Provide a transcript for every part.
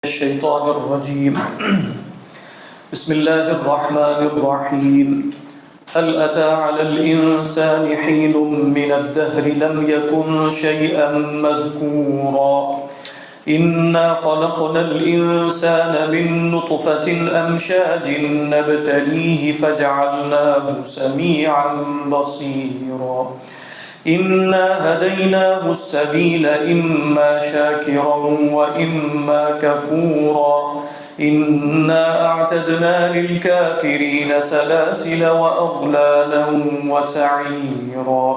الشيطان الرجيم بسم الله الرحمن الرحيم هل أتى على الإنسان حين من الدهر لم يكن شيئا مذكورا إنا خلقنا الإنسان من نطفة أمشاج نبتليه فجعلناه سميعا بصيرا إنا هديناه السبيل إما شاكرا وإما كفورا إنا أعتدنا للكافرين سلاسل وأغلالا وسعيرا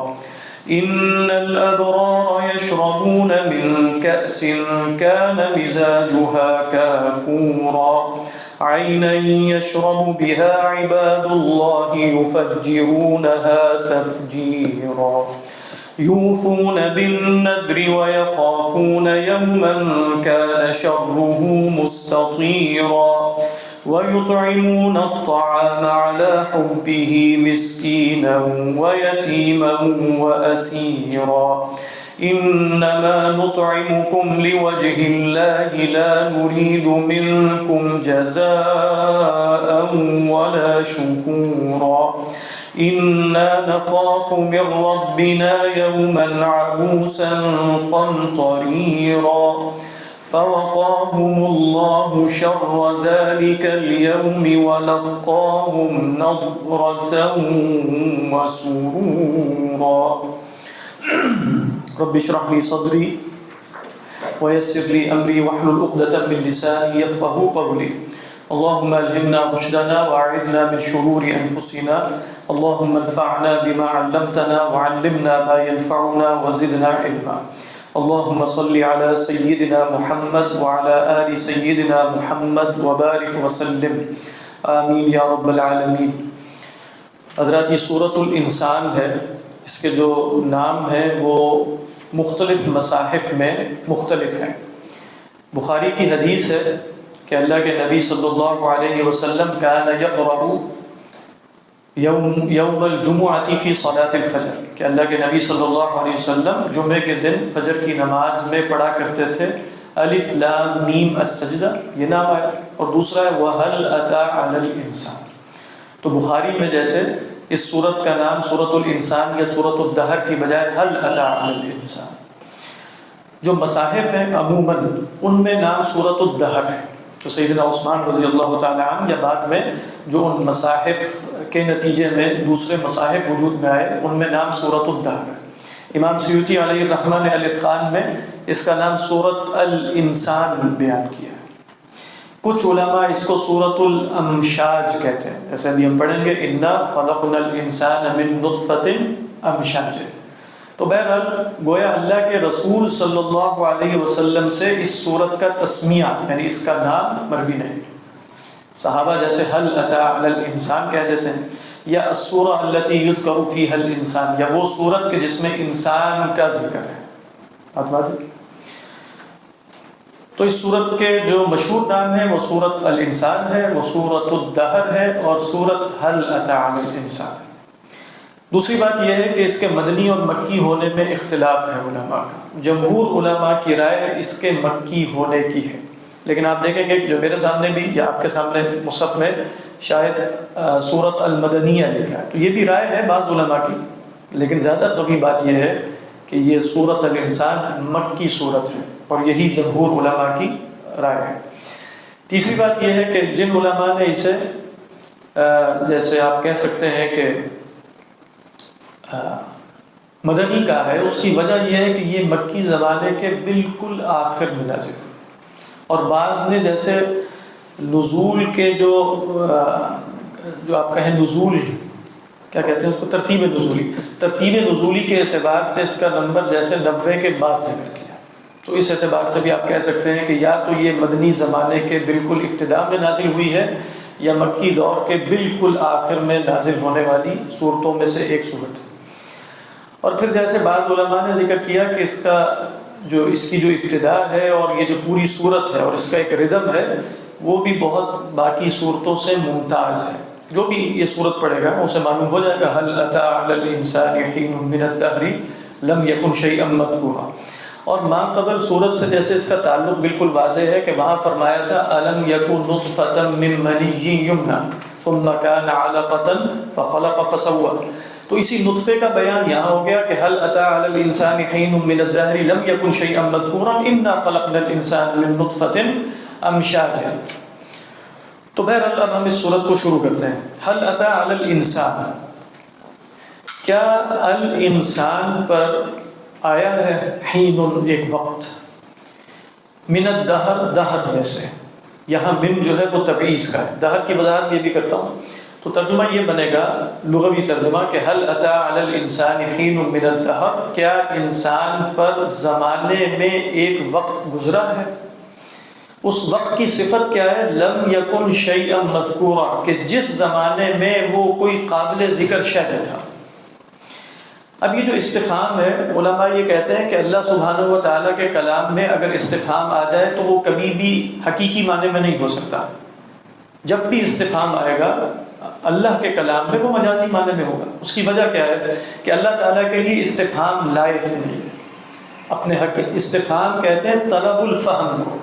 إن الأبرار يشربون من كأس كان مزاجها كافورا عينا يشرب بها عباد الله يفجرونها تفجيرا يوفون بالنذر ويخافون يوما كان شره مستطيرا ويطعمون الطعام على حبه مسكينا ويتيما وأسيرا إنما نطعمكم لوجه الله لا نريد منكم جزاء ولا شكورا إنا نخاف من ربنا يوما عبوسا قمطريرا فوقاهم الله شر ذلك اليوم ولقاهم نضرة وسرورا رب اشرح لي صدري ويسر لي أمري واحلل عقدة من لساني يفقهوا قولي اللهم ألهمنا رشدنا وأعذنا من شرور أنفسنا اللهم انفعنا بما علمتنا وعلمنا ما ينفعنا وزدنا علما اللهم صل على سيدنا محمد وعلى آل سيدنا محمد وبارك وسلم آمین یا رب العالمین۔ حضرات، یہ سورۃ الانسان ہے، اس کے جو نام ہیں وہ مختلف مصاحف میں مختلف ہیں۔ بخاری کی حدیث ہے کہ اللہ کے نبی صلی اللہ علیہ وسلم کان یقرأ یوم الجمعۃ فی صلاۃ الفجر، کہ اللہ کے نبی صلی اللہ علیہ وسلم جمعے کے دن فجر کی نماز میں پڑھا کرتے تھے الف لام میم السجدہ، یہ نام آیا، اور دوسرا ہے وَهَلْ أَتَى عَلَى الْإِنسَانِ۔ تو بخاری میں جیسے اس سورت کا نام سورۃ الانسان یا سورۃ الدہر کی بجائے هَلْ أَتَى عَلَى الْإِنسَانِ، جو مصاحف ہیں عموماً ان میں نام سورۃ الدہر ہے۔ تو سیدنا عثمان رضی اللہ تعالی عنہ یا بعد میں جو ان مصاحف کے نتیجے میں دوسرے مصاحف وجود میں آئے ان میں نام سورۃ الدہر ہے۔ امام سیوطی علیہ الرحمہ نے الاتقان میں اس کا نام سورۃ الانسان بیان کیا ہے۔ کچھ علماء اس کو سورۃ الامشاج کہتے ہیں، جیسے ابھی ہم پڑھیں گے انا خلقنا الانسان من نطفۃ امشاج۔ تو بہرحال گویا اللہ کے رسول صلی اللہ علیہ وسلم سے اس سورت کا تسمیہ یعنی اس کا نام مروی نہیں۔ صحابہ جیسے حل اتی علی الانسان کہہ دیتے ہیں، یا السورہ التی یذکر فیہا الانسان، یا وہ سورت کے جس میں انسان کا ذکر ہے۔ بات واضح؟ تو اس سورت کے جو مشہور نام ہیں وہ سورت الانسان ہے، وہ سورت الدہر ہے، اور سورت حل اتی علی الانسان۔ دوسری بات یہ ہے کہ اس کے مدنی اور مکی ہونے میں اختلاف ہے علماء کا۔ جمہور علماء کی رائے اس کے مکی ہونے کی ہے، لیکن آپ دیکھیں گے کہ جو میرے سامنے بھی یا آپ کے سامنے مصحف میں شاید سورت المدنیہ لکھا ہے، تو یہ بھی رائے ہے بعض علماء کی، لیکن زیادہ قوی بات یہ ہے کہ یہ سورت الانسان مکی سورت ہے، اور یہی جمہور علماء کی رائے ہے۔ تیسری بات یہ ہے کہ جن علماء نے اسے جیسے آپ کہہ سکتے ہیں کہ مدنی کا ہے، اس کی وجہ یہ ہے کہ یہ مکی زمانے کے بالکل آخر میں نازل ہوئی، اور بعض نے جیسے نزول کے جو آپ کہیں نزول کیا کہتے ہیں اس کو، ترتیب نزولی کے اعتبار سے اس کا نمبر جیسے 90 کے بعد ذکر کیا، تو اس اعتبار سے بھی آپ کہہ سکتے ہیں کہ یا تو یہ مدنی زمانے کے بالکل ابتدا میں نازل ہوئی ہے یا مکی دور کے بالکل آخر میں نازل ہونے والی صورتوں میں سے ایک صورت ہے۔ اور پھر جیسے بعض علماء نے ذکر کیا کہ اس کی جو ابتدا ہے اور یہ جو پوری صورت ہے اور اس کا ایک ردم ہے وہ بھی بہت باقی صورتوں سے ممتاز ہے۔ جو بھی یہ صورت پڑھے گا اسے معلوم ہو جائے گا هل اتى على الانسان حين من الدهر لم يكن شيئا مذكورا۔ اور ماں قبل صورت سے جیسے اس کا تعلق بالکل واضح ہے کہ وہاں فرمایا تھا الم یکن نطفۃ من منی یمنی ثم کان علقۃ فخلق فسوى، تو اسی نطفے کا بیان یہاں ہو گیا کہ هل اتى على الانسان حين من الدهر لم يكن شيئا مذكورا انا خلقنا الانسان من نطفة امشاج۔ تو بہرحال اب ہم اس صورت کو شروع کرتے ہیں۔ هل اتى على الانسان، کیا الانسان پر آیا ہے حین ایک وقت، من الدہر دہر میں سے، یہاں من جو ہے وہ تبعیض کا ہے، دہر کی وضاحت یہ بھی کرتا ہوں تو ترجمہ یہ بنے گا لغوی ترجمہ کہ هل اتى على الانسان حین من الدہر، کیا انسان پر زمانے میں ایک وقت گزرا ہے، اس وقت کی صفت کیا ہے، لم یکن شیئا مذکورا، کہ جس زمانے میں وہ کوئی قابل ذکر شے نہ تھا۔ اب یہ جو استفہام ہے، علماء یہ کہتے ہیں کہ اللہ سبحانہ و تعالیٰ کے کلام میں اگر استفہام آ جائے تو وہ کبھی بھی حقیقی معنی میں نہیں ہو سکتا۔ جب بھی استفہام آئے گا اللہ کے کلام میں وہ مجازی معنی میں ہوگا۔ اس کی وجہ کیا ہے کہ اللہ تعالیٰ کے لیے استفہام لائق نہیں ہے اپنے حق۔ استفہام کہتے ہیں طلب الفہم کو،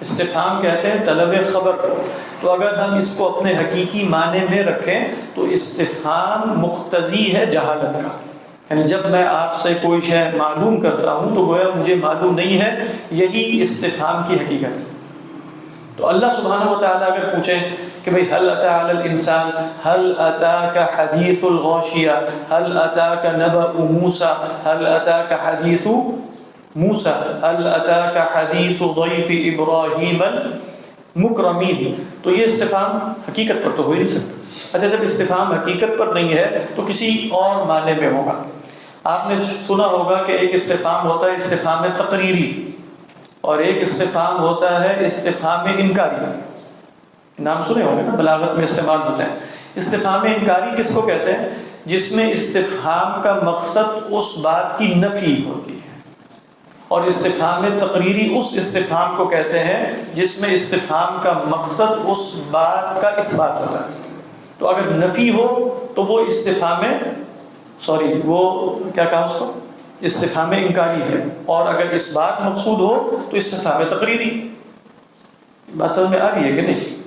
استفہام کہتے ہیں طلب خبر کو۔ تو اگر ہم اس کو اپنے حقیقی معنی میں رکھیں تو استفہام مقتضی ہے جہالت کا، یعنی جب میں آپ سے کوئی شے معلوم کرتا ہوں تو گویا مجھے معلوم نہیں ہے، یہی استفہام کی حقیقت ہے۔ تو اللہ سبحانہ و تعالیٰ اگر پوچھیں کہ بھئی هل اتى على الانسان، هل اتاك حدیث الغاشیہ، هل اتاك نبأ موسیٰ، هل اتاك حدیث موسیٰ، هل اتاك حدیث ضیف ابراہیم المکرمین، تو یہ استفہام حقیقت پر تو ہو ہی نہیں سکتا۔ اچھا، جب استفہام حقیقت پر نہیں ہے تو کسی اور معنی میں ہوگا۔ آپ نے سنا ہوگا کہ ایک استفہام ہوتا ہے استفہام تقریری، اور ایک استفہام ہوتا ہے استفہام انکاری۔ نام سنے ہوں گے نا، بلاغت میں استعمال ہوتے ہیں۔ استفہام انکاری کس کو کہتے ہیں؟ جس میں استفہام کا مقصد اس بات کی نفی ہوتی ہے، اور استفہام تقریری اس استفہام کو کہتے ہیں جس میں استفہام کا مقصد اس بات کا اثبات ہوتا ہے۔ تو اگر نفی ہو تو وہ وہ کیا کہا اس کو، استفہام انکاری ہے، اور اگر اس بات مقصود ہو تو استفہام تقریری۔ بات سمجھ میں آ رہی ہے کہ نہیں؟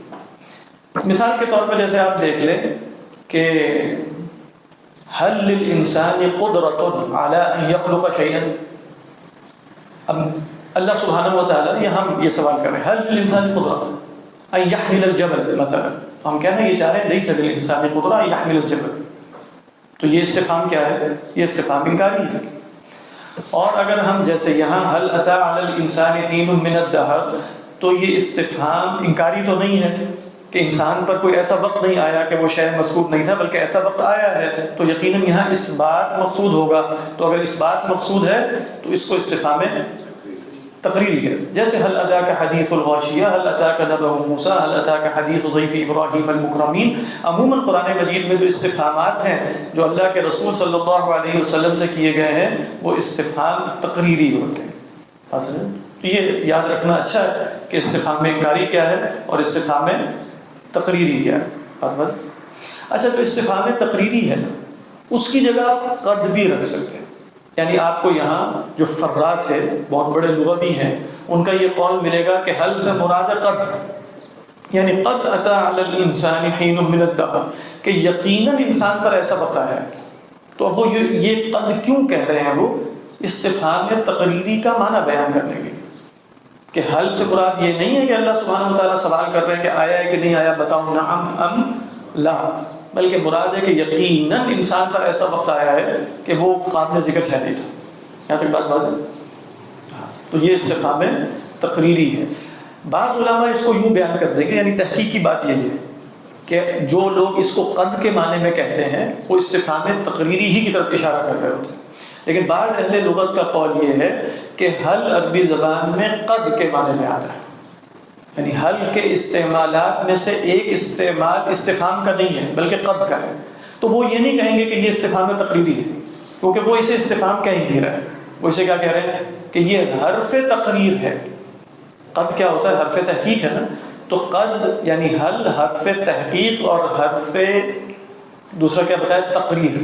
مثال کے طور پر جیسے آپ دیکھ لیں کہ هل للانسان قدرة على ان يخلق شيئا، اب اللہ سبحانہ و تعالیٰ یہ سوال کر رہے ہیں هل للانسان قدرة ان يحمل الجبل مثلا، ہم کہنا یہ چاہ رہے ہیں ليس للانسان قدرة ان يحمل الجبل، تو یہ استفہام کیا ہے؟ یہ استفہام انکاری ہے۔ اور اگر ہم جیسے یہاں هل اتى على الانسان حين من الدهر، تو یہ استفہام انکاری تو نہیں ہے کہ انسان پر کوئی ایسا وقت نہیں آیا کہ وہ شے مذکور نہیں تھا، بلکہ ایسا وقت آیا ہے، تو یقیناً یہاں اس بات مقصود ہوگا۔ تو اگر اس بات مقصود ہے تو اس کو استفہام تقریری ہے۔ جیسے هل اتاك حدیث الغاشیہ، هل اتاك نبأ موسیٰ، هل اتاك حدیث ضیف ابراہیم المکرمین۔ عموماً قرآن مجید میں جو استفہامات ہیں جو اللہ کے رسول صلی اللہ علیہ وسلم سے کیے گئے ہیں وہ استفہام تقریری ہوتے ہیں۔ تو یہ یاد رکھنا اچھا ہے کہ استفہام انکاری کیا ہے اور استفہام تقریری کیا ہے۔ اچھا، تو استفہام تقریری ہے نا، اس کی جگہ آپ قد بھی رکھ سکتے ہیں، یعنی آپ کو یہاں جو فرات ہے، بہت بڑے لغوی ہیں، ان کا یہ قول ملے گا کہ حل سے مراد قد، یعنی قد اتى على الانسان حين من الدهر، کہ یقیناً انسان پر ایسا وقت آیا ہے۔ تو اب وہ یہ قد کیوں کہہ رہے ہیں؟ وہ استفہام تقریری کا معنی بیان کرنے کے لیے، کہ حل سے مراد یہ نہیں ہے کہ اللہ سبحانہ و تعالیٰ سوال کر رہے ہیں کہ آیا ہے کہ نہیں آیا، بتاؤ نعم ام لا، بلکہ مراد ہے کہ یقیناً انسان پر ایسا وقت آیا ہے کہ وہ قابل ذکر شے نہیں تھا۔ یہاں تک بات واضح ہے؟ تو یہ استفہام تقریری ہے۔ بعض علماء اس کو یوں بیان کر دیں گے، یعنی تحقیق کی بات یہ ہے کہ جو لوگ اس کو قد کے معنی میں کہتے ہیں وہ استفہام تقریری ہی کی طرف اشارہ کر رہے ہوتے ہیں، لیکن بعض اہل لغت کا قول یہ ہے کہ حل عربی زبان میں قد کے معنی میں آتا ہے، یعنی حل کے استعمالات میں سے ایک استعمال استفہام کا نہیں ہے بلکہ قد کا ہے۔ تو وہ یہ نہیں کہیں گے کہ یہ استفہام تقریری ہے، کیونکہ وہ اسے استفہام کہہ ہی نہیں رہے، وہ اسے کیا کہہ رہے ہیں کہ یہ حرف تقریر ہے۔ قد کیا ہوتا ہے؟ حرف تحقیق ہے نا، تو قد یعنی حل حرف تحقیق، اور حرف دوسرا کیا بتایا؟ تقریر،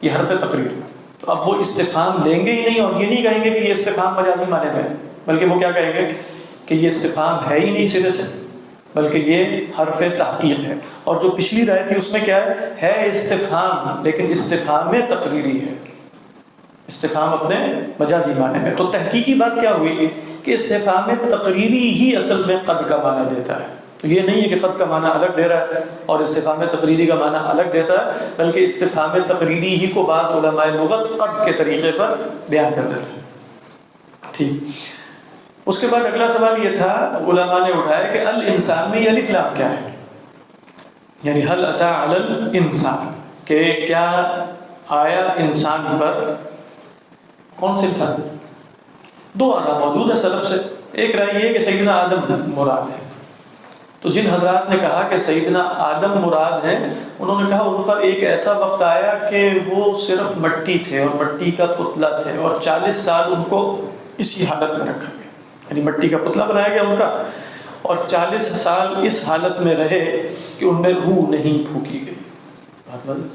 یہ حرف تقریر۔ تو تو اب وہ استفہام لیں گے ہی نہیں، اور یہ نہیں کہیں گے کہ یہ استفہام مجازی معنی میں ہے، بلکہ وہ کیا کہیں گے کہ یہ استفہام ہے ہی نہیں سرے سے، بلکہ یہ حرف تحقیق ہے۔ اور جو پچھلی رائے تھی اس میں کیا ہے استفہام، لیکن استفہام تقریری ہے، استفہام اپنے مجازی معنی میں۔ تو تحقیقی بات کیا ہوئی کہ استفہام تقریری ہی اصل میں قد کا معنی دیتا ہے، تو یہ نہیں ہے کہ قد کا معنی الگ دے رہا ہے اور استفہام تقریری کا معنی الگ دیتا ہے، بلکہ استفہام تقریری ہی کو بعض علماء لغت قد کے طریقے پر بیان کر دیتے ہیں۔ ٹھیک، اس کے بعد اگلا سوال یہ تھا علماء نے اٹھایا کہ الانسان میں یہ الف لام کیا ہے، یعنی هل اتى علی الانسان، کہ کیا آیا انسان پر، کون سے انسان؟ دو آراء موجود ہے سلف سے۔ ایک رائے یہ ہے کہ سیدنا آدم مراد ہے، تو جن حضرات نے کہا کہ سیدنا آدم مراد ہیں، انہوں نے کہا ان پر ایک ایسا وقت آیا کہ وہ صرف مٹی تھے اور مٹی کا پتلا تھے، اور 40 سال ان کو اسی حالت میں رکھا گیا، یعنی مٹی کا پتلا بنایا گیا ان کا، اور 40 سال اس حالت میں رہے کہ ان میں روح نہیں پھونکی گئی۔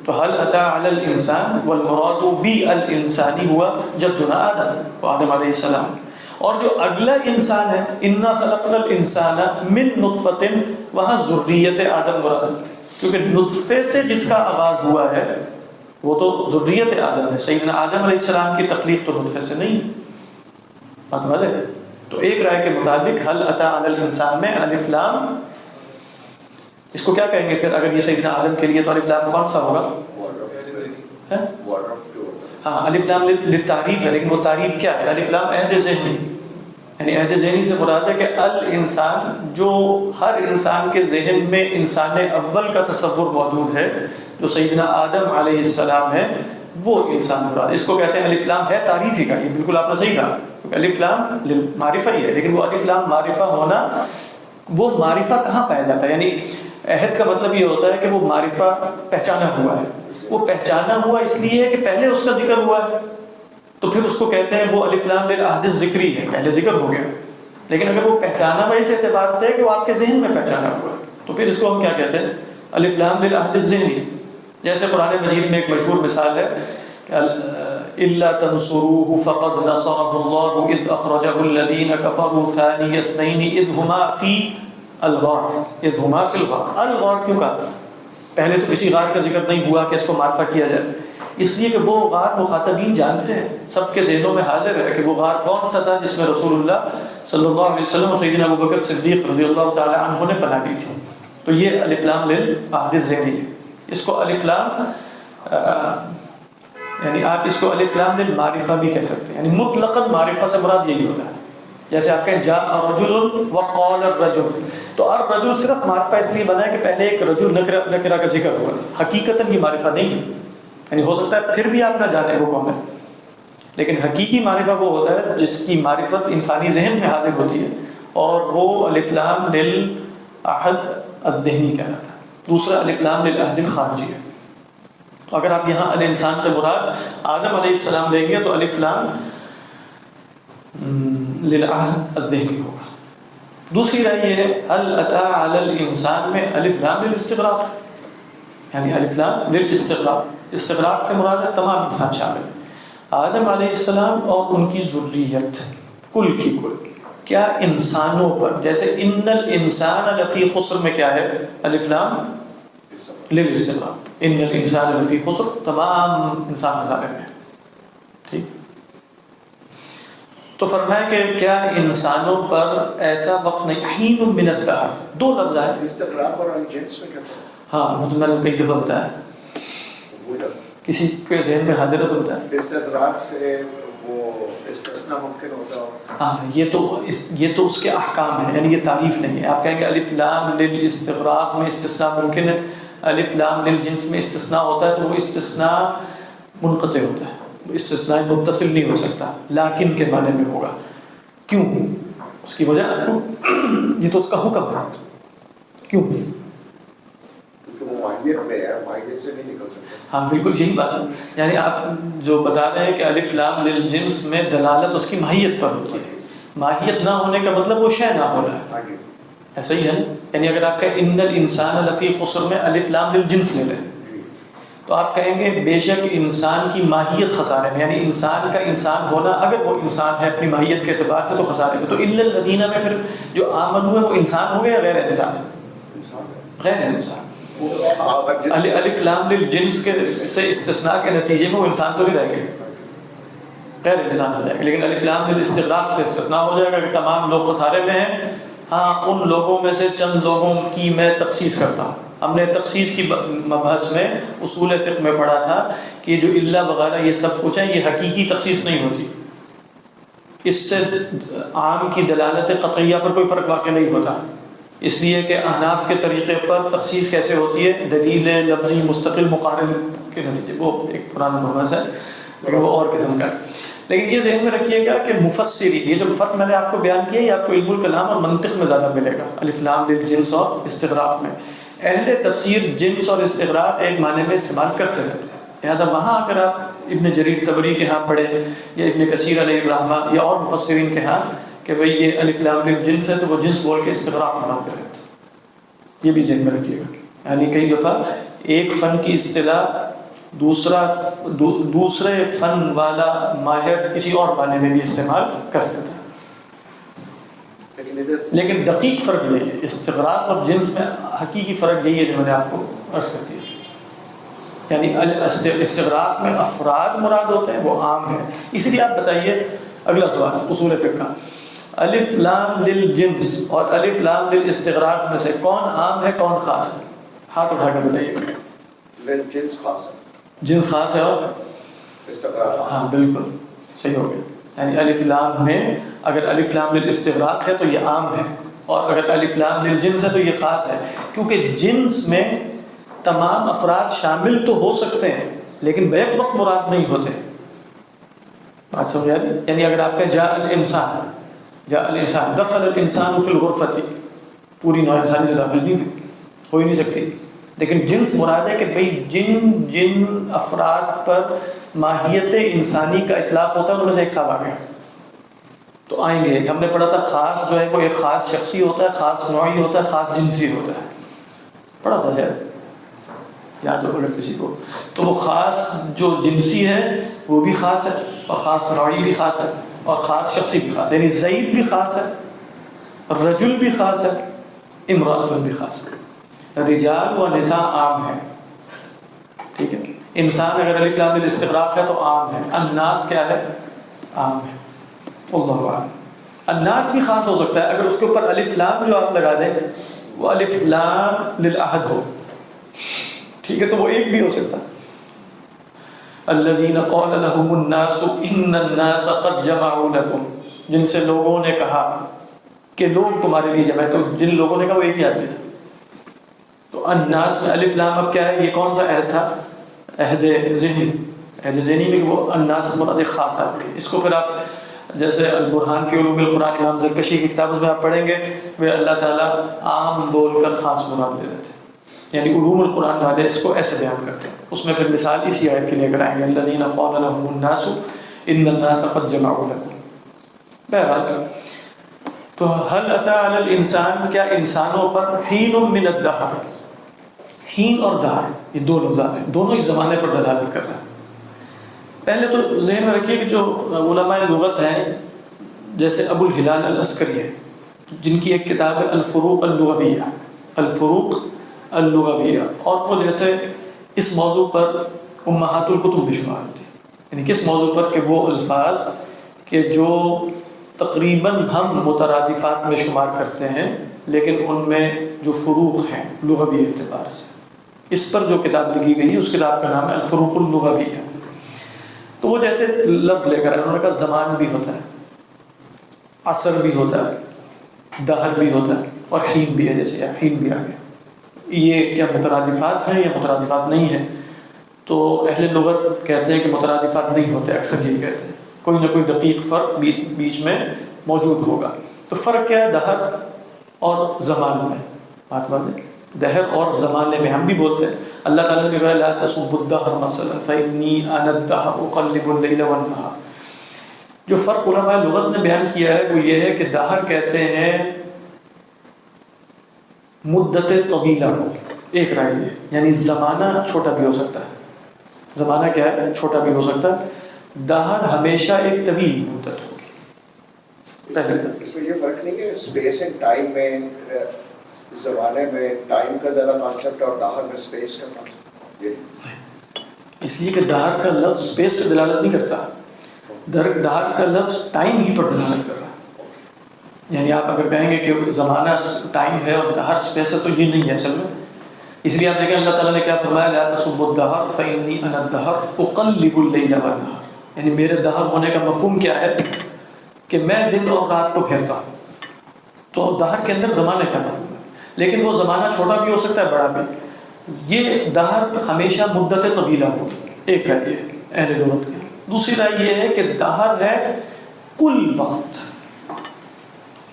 تو حل اتى علی الانسان والمراد بالانسانی ہوا جدنا آدم، آدم علیہ السلام۔ اور جو اگلا انسان ہے انا خلقنا الانسان من نطفۃ، وہاں ذریت آدم مراد، کیونکہ نطفے سے جس کا آغاز ہوا ہے وہ تو ذریت آدم ہے، سیدنا آدم علیہ السلام کی تخلیق تو نطفے سے نہیں ہے، بات واضح ہے۔ تو ایک رائے کے مطابق حل اتى علی الانسان میں الف لام، اس کو کیا کہیں گے پھر اگر یہ سیدنا آدم کے لیے، تو الف لام کون سا ہوگا؟ ہاں، الف لام للتعریف ہے، لیکن وہ تعریف کیا ہے؟ الف لام عہد ذہنی، یعنی عہد ذہنی سے مراد ہے کہ الانسان، جو ہر انسان کے ذہن میں انسان اول کا تصور موجود ہے جو سیدنا آدم علیہ السلام ہے، وہ انسان مراد۔ اس کو کہتے ہیں الف لام، ہے تعریف ہی کا، یہ بالکل آپ نے صحیح کہا، کیونکہ الف لام معرفہ ہی ہے، لیکن وہ الف لام معرفہ ہونا، وہ معرفہ کہاں پایا جاتا ہے؟ یعنی عہد کا مطلب یہ ہوتا ہے کہ وہ معرفہ پہچانا ہوا ہے، وہ پہچانا ہوا اس لیے ہے کہ پہلے اس کا ذکر ہوا ہے، تو پھر اس کو کہتے ہیں وہ الف لام للعہد الذکری ہے، پہلے ذکر ہو گیا، لیکن اگر وہ پہچانا ہوا اس اعتبار سے کہ وہ آپ کے ذہن میں پہچانا ہوا ہے، تو پھر اس کو ہم کیا کہتے ہیں؟ الف لام للعہد الذہنی۔ جیسے قرآن مجید میں ایک مشہور مثال ہے کہ الا تنصروه فقد نصره الله اذ اخرجه الذين كفروا ثاني اثنين اذ هما في الغار، اذ هما في الغار۔ الغار کیوں کہا؟ پہلے تو کسی غار کا ذکر نہیں ہوا کہ اس کو معرفہ کیا جائے، اس لیے کہ وہ غار مخاطبین جانتے ہیں، سب کے ذہنوں میں حاضر ہے کہ وہ غار کون سا تھا جس میں رسول اللہ صلی اللہ علیہ وسلم اور سیدنا ابوبکر صدیق رضی اللہ تعالی عنہ نے پناہ لی تھی۔ تو یہ الف لام للعہد الذہنی ہے۔ اس کو الف لام یعنی آپ اس کو الف لام للمعرفہ بھی کہہ سکتے ہیں، یعنی مطلقاً معرفہ سے مراد یہی ہوتا ہے۔ جیسے آپ کہیں جاء رجل وقال الرجل، تو الرجل صرف معرفہ اس لیے بنا ہے کہ پہلے ایک رجل نکرہ کا ذکر ہوا تھا، حقیقتاً یہ معرفہ نہیں ہے، یعنی ہو سکتا ہے پھر بھی آپ نہ جانیں وہ کون ہے، لیکن حقیقی معرفہ وہ ہوتا ہے جس کی معرفت انسانی ذہن میں حاضر ہوتی ہے، اور وہ الف لام للعہد الذہنی کہلاتا ہے۔ دوسرا الف لام للعہد الخارجی ہے۔ تو اگر آپ یہاں الانسان سے مراد آدم علیہ السلام لیں گے تو الف لام للعہد الذہنی ہوگا۔ دوسری رائے یہ ہے هل اتى علی الانسان میں الف لام للاستغراق، یعنی الف لام للاستغراق، استغراق سے مراد ہے تمام انسان شامل، آدم علیہ السلام اور ان کی ذریت کل کی کل۔ کیا انسانوں پر، جیسے ان الانسان لفی خسر میں کیا ہے؟ الف لام للاستغراق، ان الانسان لفی خسر، تمام انسان خسارے میں، ٹھیک۔ تو فرمایا کہ کیا انسانوں پر ایسا وقت نہیں، حین من الدہر، دو لفظ ہیں استغراق اور الجنس میں کیا؟ ہاں وہ تو میں نے کئی دفعہ بتایا، کسی کے ذہن میں حاضر ہے تو بتایا۔ استغراق سے وہ استثناء ممکن ہوتا ہو؟ ہاں، یہ تو اس کے احکام ہیں، یعنی یہ تعریف نہیں ہے۔ آپ کہیں کہ الف لام للاستغراق میں استثناء ممکن ہے، الف لام للجنس میں استثناء ہوتا ہے، تو وہ استثناء منقطع ہوتا ہے، استثناء متصل نہیں ہو سکتا، لیکن کے معنی میں ہوگا۔ کیوں؟ اس کی وجہ آپ کو، یہ تو اس کا حکم ہے، کیوں؟ کیونکہ وہ ماہیت میں ہے، ماہیت سے نہیں نکل سکتا۔ ہاں بالکل یہی بات ہے، یعنی آپ جو بتا رہے ہیں کہ الف لام للجنس میں دلالت اس کی ماہیت پر ہوتی ہے، ماہیت نہ ہونے کا مطلب وہ شے نہ ہونا ہے، ایسا ہی ہے نا؟ یعنی اگر آپ کا ان الانسان لفی خسر میں الف لام للجنس لے لیں، تو تو آپ کہیں گے بے شک انسان کی ماہیت خسارے میں، یعنی انسان کا انسان ہونا، اگر وہ انسان ہے اپنی ماہیت کے اعتبار سے تو خسارے میں. تو الا الذین میں پھر جو آمنوا وہ انسان ہو گئے یا غیر انسان؟ غیر انسان. الف لام للجنس کے سے استثناء کے نتیجے میں وہ انسان تو نہیں رہ گئے، غیر انسان ہو جائے گا. لیکن الف لام للاستغراق سے استثناء ہو جائے گا کہ تمام لوگ خسارے میں ہیں. ہاں ان لوگوں میں سے چند لوگوں کی میں تخصیص کرتا ہوں. ہم نے تخصیص کی مبحث میں اصول فقہ میں پڑھا تھا کہ جو اللہ وغیرہ یہ سب کچھ ہے یہ حقیقی تخصیص نہیں ہوتی، اس سے عام کی دلالت قطعیہ پر کوئی فرق واقع نہیں ہوتا. اس لیے کہ احناف کے طریقے پر تخصیص کیسے ہوتی ہے؟ دلیل لفظی مستقل مقارن کے نتیجے، وہ ایک پرانا مبحث ہے لیکن وہ اور قسم کا ہے. لیکن یہ ذہن میں رکھیے گا کہ مفسرین، یہ جو فرق میں نے آپ کو بیان کیا یہ آپ کو علم الکلام اور منطق میں زیادہ ملے گا، الف لام للجنس اور استغراق میں. اہل تفسیر جنس اور استغراق ایک معنی میں استعمال کرتے رہتے ہیں. لہٰذا وہاں اگر آپ ابن جریر طبری کے ہاں پڑھیں یا ابن کثیر علیہ الرحمہ یا اور مفسرین کے ہاں کہ بھئی یہ الف لام للجنس ہے تو وہ جنس بول کے استغراق مراد کرتے ہیں. یہ بھی ذہن میں رکھیے گا. یعنی کئی دفعہ ایک فن کی اصطلاح دوسرے فن والا ماہر کسی اور معنی میں بھی استعمال کر لیتا ہے. لیکن دقیق فرق یہی ہے، استغراق اور جنس میں حقیقی فرق یہی ہے جو میں نے آپ کو عرض کر دیا. یعنی استغراق میں افراد مراد ہوتے ہیں، وہ عام ہے. اسی لیے آپ بتائیے اگلا سوال اصول فقہ، الف لام للجنس اور الف لام للاستغراق میں سے کون عام ہے کون خاص ہے؟ ہاتھ اٹھا کر بتائیے. جنس خاص ہے، جنس خاص ہے اور استغراق. ہاں بالکل صحیح ہو گیا. یعنی الف لام میں اگر الف لام للاستغراق ہے تو یہ عام ہے، اور اگر الف لام للجنس ہے تو یہ خاص ہے. کیونکہ جنس میں تمام افراد شامل تو ہو سکتے ہیں لیکن بیک وقت مراد نہیں ہوتے. بات سمجھ آ رہی؟ یعنی اگر آپ کہیں جاء الانسان، جاء الانسان، دخل الانسان فی الغرفۃ، پوری نوع انسانی جو داخل نہیں ہو ہی نہیں سکتی. لیکن جنس مراد ہے کہ بھئی جن افراد پر ماہیت انسانی کا اطلاق ہوتا ہے ان میں سے ایک صاحب آ گیا تو آئیں گے. ہم نے پڑھا تھا خاص جو ہے وہ ایک خاص شخصی ہوتا ہے، خاص نوعی ہوتا ہے، خاص جنسی ہوتا ہے. پڑھا تھا شاید، یاد ہو اگر کسی کو. تو وہ خاص جو جنسی ہے وہ بھی خاص ہے، اور خاص نوعی بھی خاص ہے، اور خاص شخصی بھی خاص ہے. یعنی زید بھی خاص ہے، رجل بھی خاص ہے، امرأۃ بھی خاص ہے. رجال و نساء عام ہے، ٹھیک ہے. انسان اگر الف لام للاستغراق ہے تو عام ہے. الناس کیا ہے؟ عام ہے. اللہ اعلم. الناس بھی خاص ہو سکتا ہے اگر اس کے اوپر الف لام جو آپ لگا دیں وہ الف لام للعہد ہو، ٹھیک ہے، تو وہ ایک بھی ہو سکتا ہے. الذین قال لهم الناس ان الناس قد جمعوا لكم، جن سے لوگوں نے کہا کہ لوگ تمہارے لیے جمع، تو جن لوگوں نے کہا وہ ایک ہی آدمی تھا. تو الناس میں الف لام اب کیا ہے؟ یہ کون سا عہد تھا؟ عہد ذہنی. عہد ذہنی میں وہ الناس مراد ایک خاص آدمی. اس کو پھر آپ جیسے البرہان فی علوم القرآن امام زرکشی کی کتاب میں آپ پڑھیں گے وہ اللہ تعالیٰ عام بول کر خاص مراد دے دیتے ہیں. یعنی علوم القرآن والے اس کو ایسے بیان کرتے ہیں. اس میں پھر مثال اسی آیت کے لے کر آئیں گے، الذین قال لهم الناس ان الناس قد جمعوا لكم. بہرحال تو هل اتى علی الانسان، کیا انسانوں پر حین من الدہر، حین اور دہر یہ دو لفظ ہیں، دونوں ہی زمانے پر دلالت کر رہے ہیں. پہلے تو ذہن میں رکھیے کہ جو علماء لغت ہیں جیسے ابو الہلال العسکری ہے جن کی ایک کتاب ہے الفروق اللغویہ، الفروق اللغویہ، اور وہ جیسے اس موضوع پر امہات الکتب بھی شمار ہوتی ہے. یعنی کس موضوع پر؟ کہ وہ الفاظ کہ جو تقریباً ہم مترادفات میں شمار کرتے ہیں لیکن ان میں جو فروق ہیں لغوی اعتبار سے، اس پر جو کتاب لکھی گئی ہے اس کتاب کا نام ہے الفروق اللغویہ. تو وہ جیسے لفظ لے کر انہوں نے کہا زمان بھی ہوتا ہے، عصر بھی ہوتا ہے، دہر بھی ہوتا ہے، اور حین بھی ہے. جیسے حین بھی آ گیا، یہ کیا مترادفات ہیں یا مترادفات نہیں ہیں؟ تو اہل لغت کہتے ہیں کہ مترادفات نہیں ہوتے، اکثر یہی کہتے ہیں، کوئی نہ کوئی دقیق فرق بیچ میں موجود ہوگا. تو فرق کیا ہے دہر اور زمان میں؟ بات واضح. دہر اور زمانے میں ہم بھی بولتے ہیں. اللہ تعالیٰ نے کہا لا تسبوا الدہر مثلا فإنی انا الدہر اقلب اللیل والنہار. جو فرق علماء لغت نے بیان کیا ہے وہ یہ ہے کہ دہر کہتے ہیں مدت طویلہ کو، ایک رائے ہے، یعنی زمانہ چھوٹا بھی ہو سکتا ہے زمانہ کیا ہے؟ چھوٹا بھی ہو سکتا ہے، دہر ہمیشہ ایک طویل مدت ہوگی۔ اس میں یہ فرق نہیں ہے اسپیس اینڈ ٹائم میں، زمانے میں ٹائم کا زیادہ کانسیپٹ اور دہر میں اسپیس کا کانسیپٹ؟ اس لیے کہ دہر کا لفظ اسپیس پہ دلالت نہیں کرتا، دہر کا لفظ ٹائم ہی پر دلالت کر رہا ہے۔ یعنی آپ اگر کہیں گے کہ زمانہ ٹائم ہے اور دہر اسپیس ہے تو یہ نہیں ہے اصل میں۔ اس لیے آپ دیکھیں اللہ تعالیٰ نے کیا فرمایا، لا تسبوا الدہر فإنی انا الدہر اقلب اللیل والنہار، یعنی میرے دہر ہونے کا مفہوم کیا ہے کہ میں دن اور رات کو پھیرتا ہوں۔ تو دہر کے اندر زمانے کا مفہوم ہے، لیکن وہ زمانہ چھوٹا بھی ہو سکتا ہے بڑا بھی۔ یہ دہر ہمیشہ مدت طویلہ ہوگی، ایک رائے یہ ہے اہل لغت کی۔ دوسری رائے یہ ہے کہ دہر ہے کل وقت۔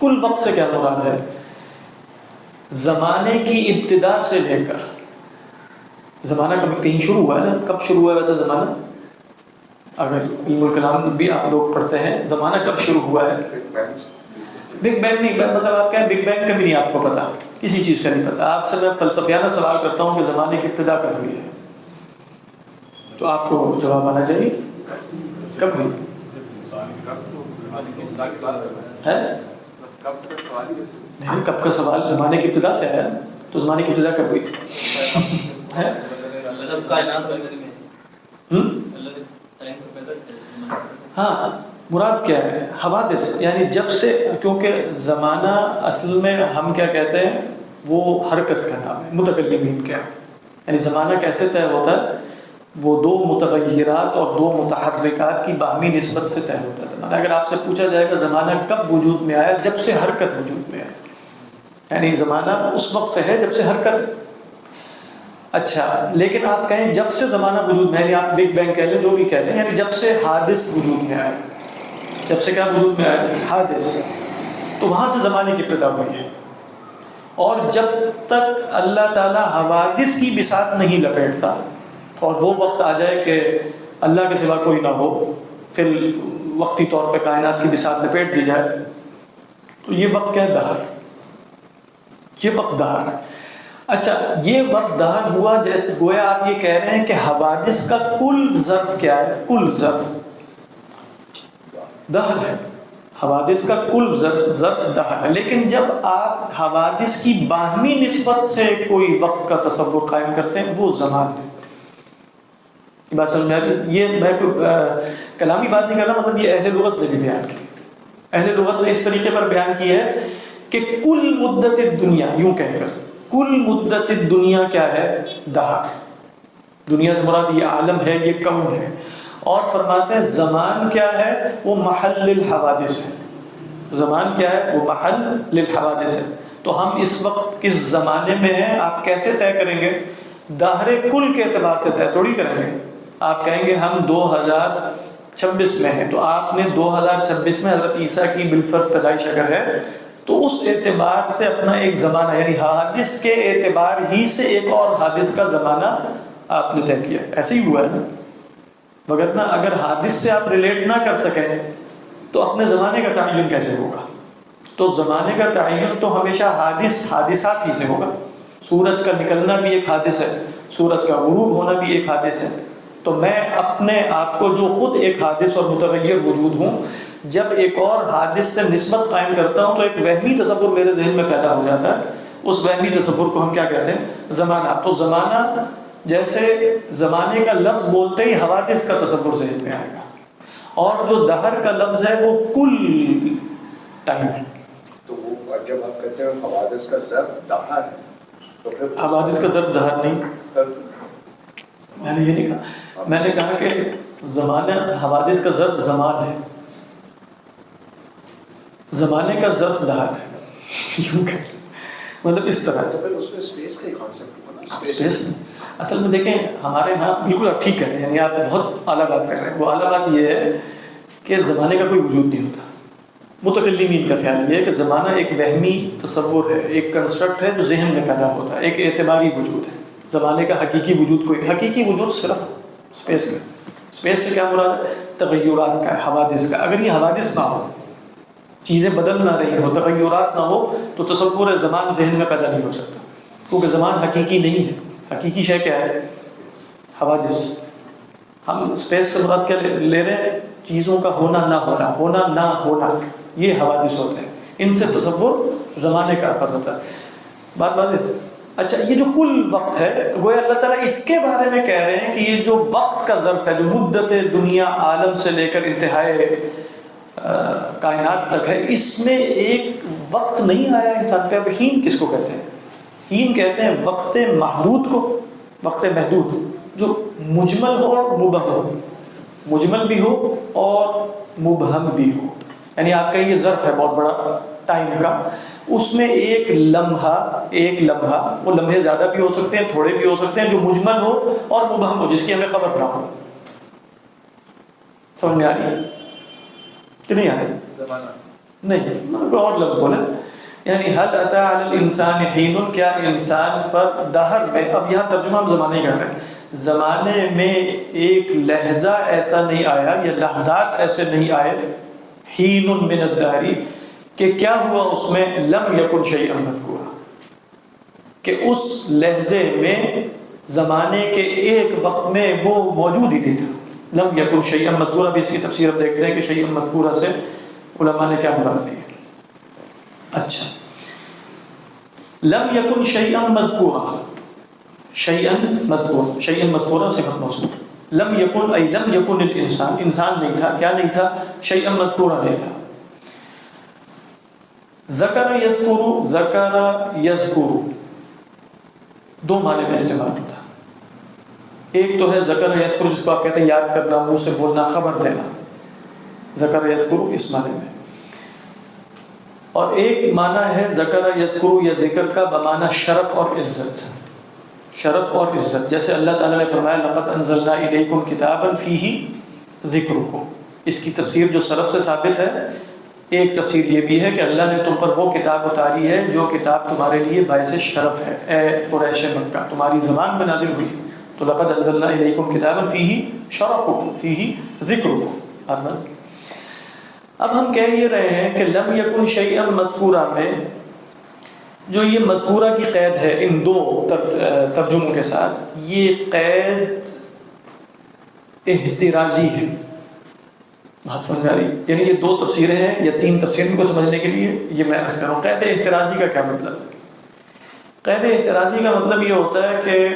کل وقت سے کیا مراد ہے؟ زمانے کی ابتدا سے لے کر، زمانہ کبھی کہیں شروع ہوا ہے نا، کب شروع ہوا ہے ویسے زمانہ؟ اگر علم الکلام بھی آپ لوگ پڑھتے ہیں، زمانہ کب شروع ہوا ہے؟ بگ بینگ نہیں، مطلب آپ کہیں بگ بینگ کا بھی نہیں آپ کو پتا، کسی چیز کا نہیں پتا۔ آپ سے میں فلسفیانہ سوال کرتا ہوں کہ زمانے کی ابتدا کب ہوئی ہے، تو آپ کو جواب آنا چاہیے کب ہوئی ہے؟ نہیں، کب کا سوال زمانے کی ابتدا سے آیا، تو زمانے کی ابتدا کب ہوئی ہے؟ ہاں، مراد کیا ہے؟ حوادث، یعنی جب سے، کیونکہ زمانہ اصل میں ہم کیا کہتے ہیں، وہ حرکت کا نام ہے، متکلمین کیا ہے، یعنی زمانہ کیسے طے ہوتا ہے؟ وہ دو متغیرات اور دو متحرکات کی باہمی نسبت سے طے ہوتا ہے زمانہ۔ اگر آپ سے پوچھا جائے گا زمانہ کب وجود میں آیا، جب سے حرکت وجود میں آئی، یعنی زمانہ اس وقت سے ہے جب سے حرکت ہے۔ اچھا، لیکن آپ کہیں جب سے زمانہ وجود میں، یعنی آپ بگ بینگ کہہ لیں، جو بھی کہہ لیں، یعنی جب سے حادث وجود میں آیا، جب سے کیا وجود میں آیا؟ حادث، تو وہاں سے زمانے کی ابتدا ہوئی ہے۔ اور جب تک اللہ تعالیٰ حوادث کی بساط نہیں لپیٹتا اور وہ وقت آ جائے کہ اللہ کے سوا کوئی نہ ہو، پھر وقتی طور پہ کائنات کی بساط لپیٹ دی جائے، تو یہ وقت کیا ہے؟ دہر، یہ وقت دہر ہے۔ اچھا، یہ وقت دہر ہوا جیسے گویا آپ یہ کہہ رہے ہیں کہ حوادث کا کل ظرف کیا ہے؟ کل ظرف دہر ہے، حوادث کا کل ظرف دہر ہے۔ لیکن جب آپ حوادث کی باہمی نسبت سے کوئی وقت کا تصور قائم کرتے ہیں، وہ زمان ہے۔ بات سمجھ میں آ رہی؟ یہ میں کوئی کلامی بات نہیں کر رہا، مطلب یہ اہل لغت نے بھی بیان کی، اہل لغت نے اس طریقے پر بیان کی ہے کہ کل مدت دنیا، یوں کہہ کر کل مدت دنیا کیا ہے؟ دہر۔ دنیا سے مراد یہ عالم ہے، یہ کون ہے۔ اور فرماتے ہیں زمان کیا ہے؟ وہ محل للحوادث ہے۔ زمان کیا ہے؟ وہ محل للحوادث ہے۔ تو ہم اس وقت کس زمانے میں ہیں، آپ کیسے طے کریں گے؟ دہر کل کے اعتبار سے طے تھوڑی کریں گے۔ آپ کہیں گے ہم 2026 میں ہیں، تو آپ نے 2026 میں حضرت عیسیٰ کی بالفرض پیدائش اگر ہے تو اس اعتبار سے اپنا ایک زمانہ، یعنی حادث کے اعتبار ہی سے ایک اور حادث کا زمانہ آپ نے طے کیا۔ ایسے ہی ہوا ہے نا، وگرنہ اگر حادث سے آپ ریلیٹ نہ کر سکیں تو اپنے زمانے کا تعین کیسے ہوگا؟ تو زمانے کا تعین تو ہمیشہ حادثات ہی سے ہوگا۔ سورج کا نکلنا بھی ایک حادث ہے، سورج کا غروب ہونا بھی ایک حادث ہے۔ تو میں اپنے آپ کو جو خود ایک حادث اور متغیر وجود ہوں، جب ایک اور حادث سے نسبت قائم کرتا ہوں تو ایک وہمی تصور میرے ذہن میں پیدا ہو جاتا ہے۔ اس وہمی تصور کو ہم کیا کہتے ہیں؟ زمانہ۔ تو زمانہ جیسے زمانے کا لفظ بولتے ہی حوادث کا تصور ذہن میں آئے گا، اور جو دہر کا لفظ ہے وہ کل ٹائم ہے۔ تو وہ جب آپ کہتے ہیں حوادث کا ظرف دہر ہے، تو پھر حوادث کا ظرف دہر نہیں، میں نے یہ نہیں کہا، میں نے کہا کہ زمانہ، حوادث کا ظرف زمان ہے، زمانے کا ظرف دہر ہے، مطلب اس طرح۔ تو پھر اس میں اسپیس کا کانسیپٹ ہونا، اسپیس اصل میں دیکھیں ہمارے ہاں بالکل آپ ٹھیک کہہ رہے ہیں، یعنی آپ بہت اعلیٰ بات کر رہے ہیں۔ وہ اعلیٰ بات یہ ہے کہ زمانے کا کوئی وجود نہیں ہوتا۔ متکلمین کا خیال یہ ہے کہ زمانہ ایک وہمی تصور ہے، ایک کنسٹرکٹ ہے جو ذہن میں پیدا ہوتا ہے، ایک اعتباری وجود ہے۔ زمانے کا حقیقی وجود کوئی، حقیقی وجود صرف اسپیس کا۔ اسپیس سے کیا مراد ہے؟ تغیرات کا، حوادث کا۔ اگر یہ حوادث نہ ہو، چیزیں بدل نہ رہی ہو، تغیرات نہ ہو، تو تصور زمان ذہن میں پیدا نہیں ہو سکتا، کیونکہ زمان حقیقی نہیں ہے۔ حقیقی شے کیا ہے؟ حوادث۔ ہم اسپیس سے مراد کیا لے رہے ہیں؟ چیزوں کا ہونا نہ ہونا، ہونا نہ ہونا، یہ حوادث ہوتے ہیں، ان سے تصور زمانے کا اخذ ہوتا ہے۔ بات واضح؟ اچھا، یہ جو کل وقت ہے، گویا اللہ تعالیٰ اس کے بارے میں کہہ رہے ہیں کہ یہ جو وقت کا ظرف ہے، جو مدت دنیا عالم سے لے کر انتہائی کائنات تک ہے، اس میں ایک وقت نہیں آیا انسان پہ۔ اب ہین کس کو کہتے ہیں؟ ہین کہتے ہیں وقت محدود کو، وقت محدود جو مجمل ہو اور مبہم ہو، مجمل بھی ہو اور مبہم بھی ہو، یعنی آپ کا یہ ظرف ہے بہت بڑا ٹائم کا، اس میں ایک لمحہ، وہ لمحے زیادہ بھی ہو سکتے ہیں، تھوڑے بھی ہو سکتے ہیں، جو مجمل ہو اور مبہم ہو، جس کی ہمیں خبر نہ ہو۔ سمجھ میں آ رہی ہے کہ نہیں آ رہی؟ نہیں، اور لفظ بولیں، یعنی حل اتی علی الانسان حین، کیا انسان پر دہر میں، اب یہاں ترجمہ ہم زمانے کا کر رہے ہیں، زمانے میں ایک لہجہ ایسا نہیں آیا یا لحظات ایسے نہیں آئے، حین من الدہر، کہ کیا ہوا اس میں، لم یکن شیئا مذکورا، کہ اس لہجے میں زمانے کے ایک وقت میں وہ موجود ہی نہیں تھا۔ لم یکن شیئا مذکورا بھی اس کی تفسیر اب دیکھتے ہیں کہ شیئا مذکورا سے علماء نے کیا مراد لی ہے۔ اچھا، لم یکن شیئا مذکورا، شیئا مذکورا، شیئا مذکورا صفت موصوف، لم یکن ای لم یکن الانسان، انسان نہیں تھا، کیا نہیں تھا؟ شیئا مذکورا نہیں تھا۔ ذکر یذکر، ذکر یذکر دو معنی میں استعمال ہوتا ہے، ایک تو ہے ذکر یذکر جس کو آپ کہتے ہیں یاد کرنا، منہ سے بولنا، خبر دینا، ذکر یذکر اس معنی میں، اور ایک معنی ہے ذکر یذکر یا ذکر کا بمعنی شرف اور عزت، شرف اور عزت، جیسے اللہ تعالیٰ نے فرمایا لقد انزلنا الیکم کتابا فیہ ذکرکم، اس کی تفسیر جو سلف سے ثابت ہے، ایک تفسیر یہ بھی ہے کہ اللہ نے تم پر وہ کتاب اتاری ہے جو کتاب تمہارے لیے باعث شرف ہے، اے قریش مکہ، تمہاری زبان میں نازل ہوئی، تو لقد انزلنا الیکم کتابا فیہ شرفکم فیہ ذکرکم۔ اب ہم کہہ یہ رہے ہیں کہ لم یکن شیئا مذکورا میں جو یہ مذکورہ کی قید ہے ان دو ترجموں کے ساتھ، یہ قید احترازی ہے، بات سمجھ آ رہی؟ یعنی یہ دو تفسیریں ہیں یا تین تفسیریں کو سمجھنے کے لیے یہ میں عرض کر رہا ہوں۔ قید احترازی کا کیا مطلب ہے؟ قید احترازی کا مطلب یہ ہوتا ہے کہ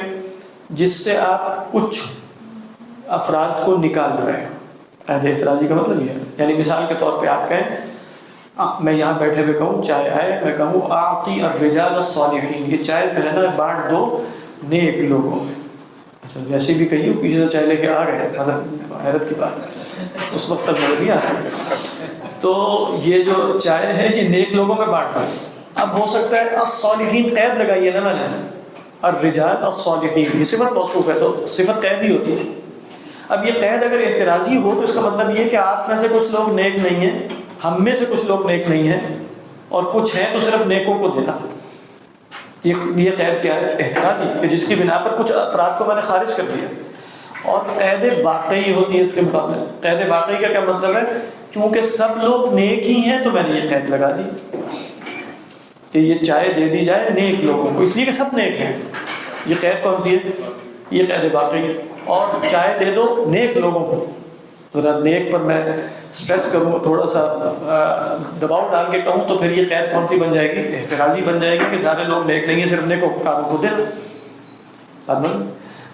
جس سے آپ کچھ افراد کو نکال رہے ہیں، قید احترازی کا مطلب یہ ہے، یعنی مثال کے طور پہ آپ کہیں، میں یہاں بیٹھے ہوئے کہوں چائے آئے، میں کہوں اعطی الرجال الصالحین، یہ چائے جو ہے نا بانٹ دو نیک لوگوں میں، اچھا ویسے بھی کہیے پیچھے سے چائے لے کے آ گئے، مطلب حیرت کی بات ہے، اس وقت تک مجھے نہیں آتا، تو یہ جو چائے ہے یہ نیک لوگوں میں بانٹ دو۔ اب ہو سکتا ہے الصالحین قید لگائیے نا، میں نے الرجال الصالحین، یہ صفت موصوف ہے تو صفت قید ہی ہوتی ہے۔ اب یہ قید اگر احترازی ہو تو اس کا مطلب یہ کہ آپ میں سے کچھ لوگ نیک نہیں ہیں، ہم میں سے کچھ لوگ نیک نہیں ہیں، اور کچھ ہیں تو صرف نیکوں کو دینا، یہ قید کیا ہے؟ احترازی، کہ جس کی بنا پر کچھ افراد کو میں نے خارج کر دیا۔ اور قید واقعی ہوتی ہے اس کے مقابلے، قید واقعی کا کیا مطلب ہے؟ چونکہ سب لوگ نیک ہی ہیں تو میں نے یہ قید لگا دی کہ یہ چائے دے دی جائے نیک لوگوں کو، اس لیے کہ سب نیک ہیں۔ یہ قید کون سی ہے؟ یہ قید واقعی، اور چائے دے دو نیک لوگوں کو، ذرا نیک پر میں سٹریس کروں، تھوڑا سا دباؤ ڈال کے کہوں تو پھر یہ قید کون سی بن جائے گی؟ احترازی بن جائے گی کہ سارے لوگ نیک نہیں ہیں، صرف نیکوکاروں کو دے دو۔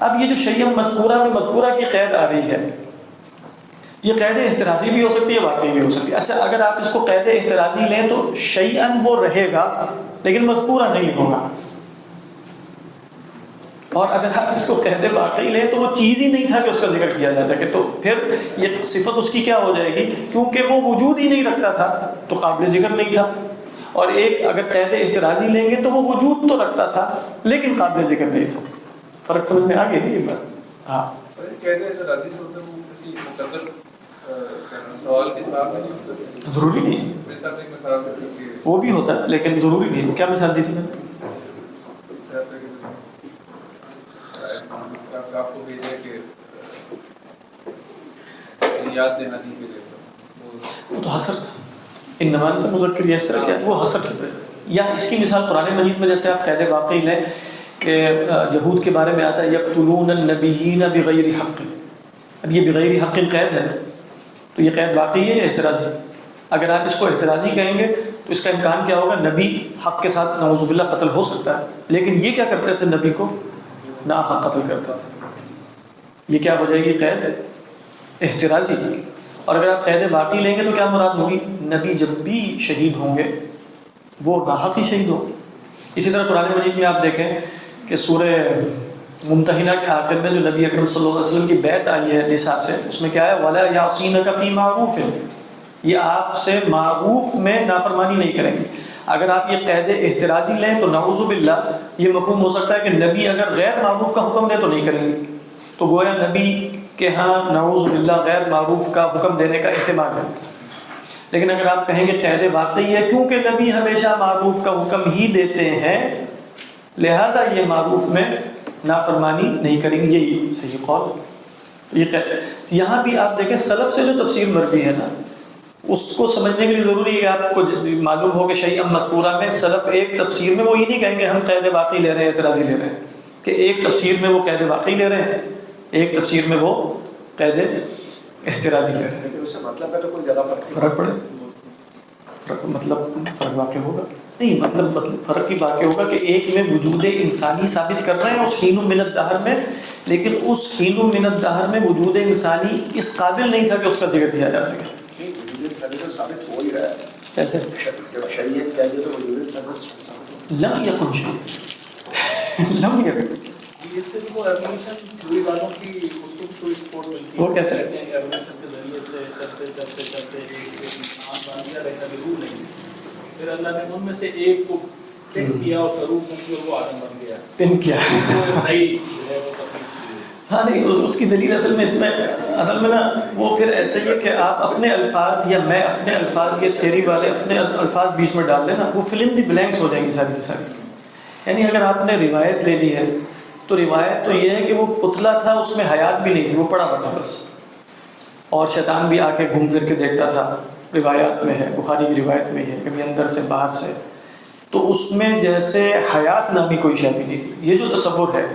اب یہ جو شیئا مذکورہ میں مذکورہ کی قید آ رہی ہے، یہ قید احترازی بھی ہو سکتی ہے، واقعی بھی ہو سکتی ہے۔ اچھا اگر آپ اس کو قید احترازی لیں تو شیئا وہ رہے گا لیکن مذکورہ نہیں ہوگا، اور اگر آپ اس کو قید واقعی لیں تو وہ چیز ہی نہیں تھا کہ اس کا ذکر کیا جا سکے، تو پھر یہ صفت اس کی کیا ہو جائے گی؟ کیونکہ وہ وجود ہی نہیں رکھتا تھا تو قابل ذکر نہیں تھا۔ اور ایک اگر قید احترازی لیں گے تو وہ وجود تو رکھتا تھا لیکن قابل ذکر نہیں تھا۔ فرق سمجھ میں آ گئی نہیں یہ بات؟ ہاں، ضروری نہیں، وہ بھی ہوتا ہے لیکن ضروری نہیں۔ کیا مثال دی تھی میں نے؟ وہ تو حسر تھا، انما انت مذکر، یہ اس طرح کیا وہ حسر کی طرح۔ یا اس کی مثال قرآن مجید میں جیسے آپ قید واقعی لیں کہ یہود کے بارے میں آتا ہے یقتلون النبیین بغیر حق، اب یہ بغیر حق قید ہے نا، تو یہ قید واقعی ہے یا احتراضی؟ اگر آپ اس کو احتراضی کہیں گے تو اس کا امکان کیا ہوگا؟ نبی حق کے ساتھ نعوذ باللہ قتل ہو سکتا ہے، لیکن یہ کیا کرتے تھے؟ نبی کو ناحق قتل کرتے تھے۔ یہ کیا ہو جائے گی؟ قید احتراضی۔ اور اگر آپ قید واقعی لیں گے تو کیا مراد ہوگی؟ نبی جب بھی شہید ہوں گے وہ ناحق ہی شہید ہوں۔ اسی طرح قرآن مجید میں آپ دیکھیں کہ سورہ ممتحنہ کے آخر میں جو نبی اکرم صلی اللہ علیہ وسلم کی بیعت آئی ہے نساء سے، اس میں کیا ہے؟ وَلَا يَعْصِينَكَ فِي مَعْرُوفٍ، یہ آپ سے معروف میں نافرمانی نہیں کریں گے۔ اگر آپ یہ قید احتراضی لیں تو نعوذ باللہ یہ مفہوم ہو سکتا ہے کہ نبی اگر غیر معروف کا حکم دے تو نہیں کریں گے، تو گویا نبی کے ہاں نعوذ باللہ غیر معروف کا حکم دینے کا احتمال ہے۔ لیکن اگر آپ کہیں گے قید واقعی ہے کیونکہ نبی ہمیشہ معروف کا حکم ہی دیتے ہیں، لہذا یہ معروف میں نافرمانی نہیں کریں گے، یہی صحیح قول۔ یہ یہاں بھی آپ دیکھیں سلف سے جو تفسیر مروی ہے نا، اس کو سمجھنے کے لیے ضروری ہے کہ آپ کو معلوم ہو کہ شیء مذکورہ میں سلف ایک تفسیر میں وہ یہ نہیں کہیں گے ہم قید واقعی لے رہے ہیں اعتراضی لے رہے ہیں، کہ ایک تفسیر میں وہ قید واقعی لے رہے ہیں، ایک تفسیر میں وہ قید احتراضی لے رہے ہیں۔ لیکن اس سے مطلب ہے تو کوئی زیادہ فرق پڑے، مطلب فرق واقع ہوگا نہیں، مطلب فرق کی واقع ہوگا کہ ایک میں وجود انسانی ثابت کر رہے ہیں اس حین من الدہر میں، لیکن اس حین من الدہر میں وجود انسانی اس قابل نہیں تھا کہ اس کا ذکر کیا جا سکے۔ وجود انسانی تو ثابت ہو ہی رہا ہے، کیسے؟ جب شریعت کہہ دے تو وجود انسانی ثابت لم یکن شیء، لم یکن، اس سے وہ ایولیوشن تھیوری والوں کی اس کو سپورٹ ملتی ہے۔ وہ کیسے؟ ایولیوشن کے ذریعے سے چلتے چلتے چلتے ایک انسان بن گیا لیکن روح نہیں، پھر اللہ نے ان میں سے ایک کو پن کیا اور روح بن کے وہ آدم بن گیا، پن کیا؟ وہ نئی جو ہے وہ تکلیف۔ ہاں نہیں، اس کی دلیل اصل میں اس میں اصل میں نا وہ پھر ایسے ہی ہے کہ آپ اپنے الفاظ یا میں اپنے الفاظ، یہ تھیوری والے اپنے الفاظ بیچ میں ڈال دیں نا، وہ فل ان دی بلینکس ہو جائیں گی ساری کی ساری۔ یعنی اگر آپ نے روایت لے لی ہے تو روایت تو یہ ہے کہ وہ پتلا تھا، اس میں حیات بھی نہیں تھی، وہ پڑا ہوا تھا بس، اور شیطان بھی آ کے گھوم پھر کے دیکھتا تھا، روایات میں ہے، بخاری کی روایت میں ہے، کبھی اندر سے باہر سے، تو اس میں جیسے حیات نامی کوئی شے بھی نہیں تھی۔ یہ جو تصور ہے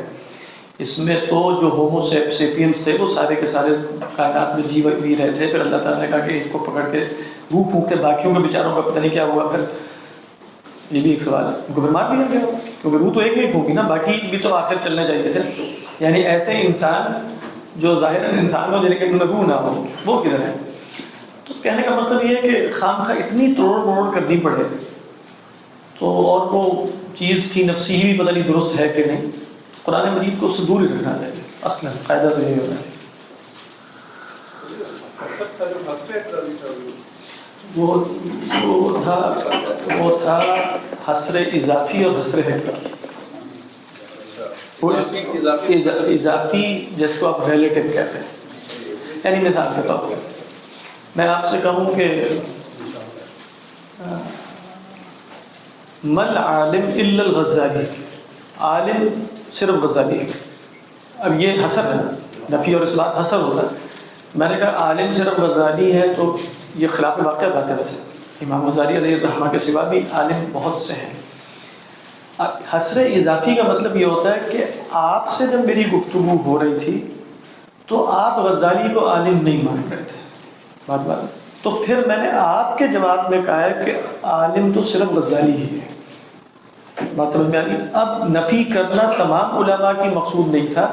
اس میں تو جو ہومو سیپینس تھے وہ سارے کے سارے کائنات میں جی رہے تھے، پھر اللہ تعالیٰ نے کہا کہ اس کو پکڑ کے روح پھونکتے، باقیوں کے بیچاروں کا پتہ نہیں کیا ہوا۔ پھر یہ بھی ایک سوال ہے، ان کو بیمار بھی ہو گیا، کیونکہ روح تو ایک نہیں پھونکی نا، باقی بھی تو آخر چلنے چاہیے تھے۔ یعنی ایسے انسان جو ظاہراً انسان ہو لیکن روح نہ ہو، وہ کدھر ہے؟ تو کہنے کا مقصد یہ ہے کہ خام خواہ اتنی توڑ موڑ کرنی پڑے تو، اور وہ چیز فی نفسی ہی بھی پتہ نہیں درست ہے کہ نہیں، قرآن مجید کو اس سے دور ہی رکھنا چاہیے۔ اصلاً فائدہ تو یہی ہونا چاہیے۔ وہ تھا حسر اضافی اور حسر حقیقی۔ وہ اضافی جس کو آپ ریلیٹو کہتے ہیں، یعنی مثال کے طور پر میں آپ سے کہوں کہ مل عالم الا الغزالی، عالم صرف غزالی ہے۔ اب یہ حسر ہے، نفی اور اس بات حسر ہوتا ہے۔ میں نے کہا عالم صرف غزالی ہے تو یہ خلاف واقع بات ہے، ویسے امام غزالی علیہ الرحمہ کے سوا بھی عالم بہت سے ہیں۔ حسر اضافی کا مطلب یہ ہوتا ہے کہ آپ سے جب میری گفتگو ہو رہی تھی تو آپ غزالی کو عالم نہیں مان رہے تھے، بات تو پھر میں نے آپ کے جواب میں کہا ہے کہ عالم تو صرف غزالی ہی ہے۔ بات سمجھ میں آ گئی؟ اب نفی کرنا تمام علماء کی مقصود نہیں تھا،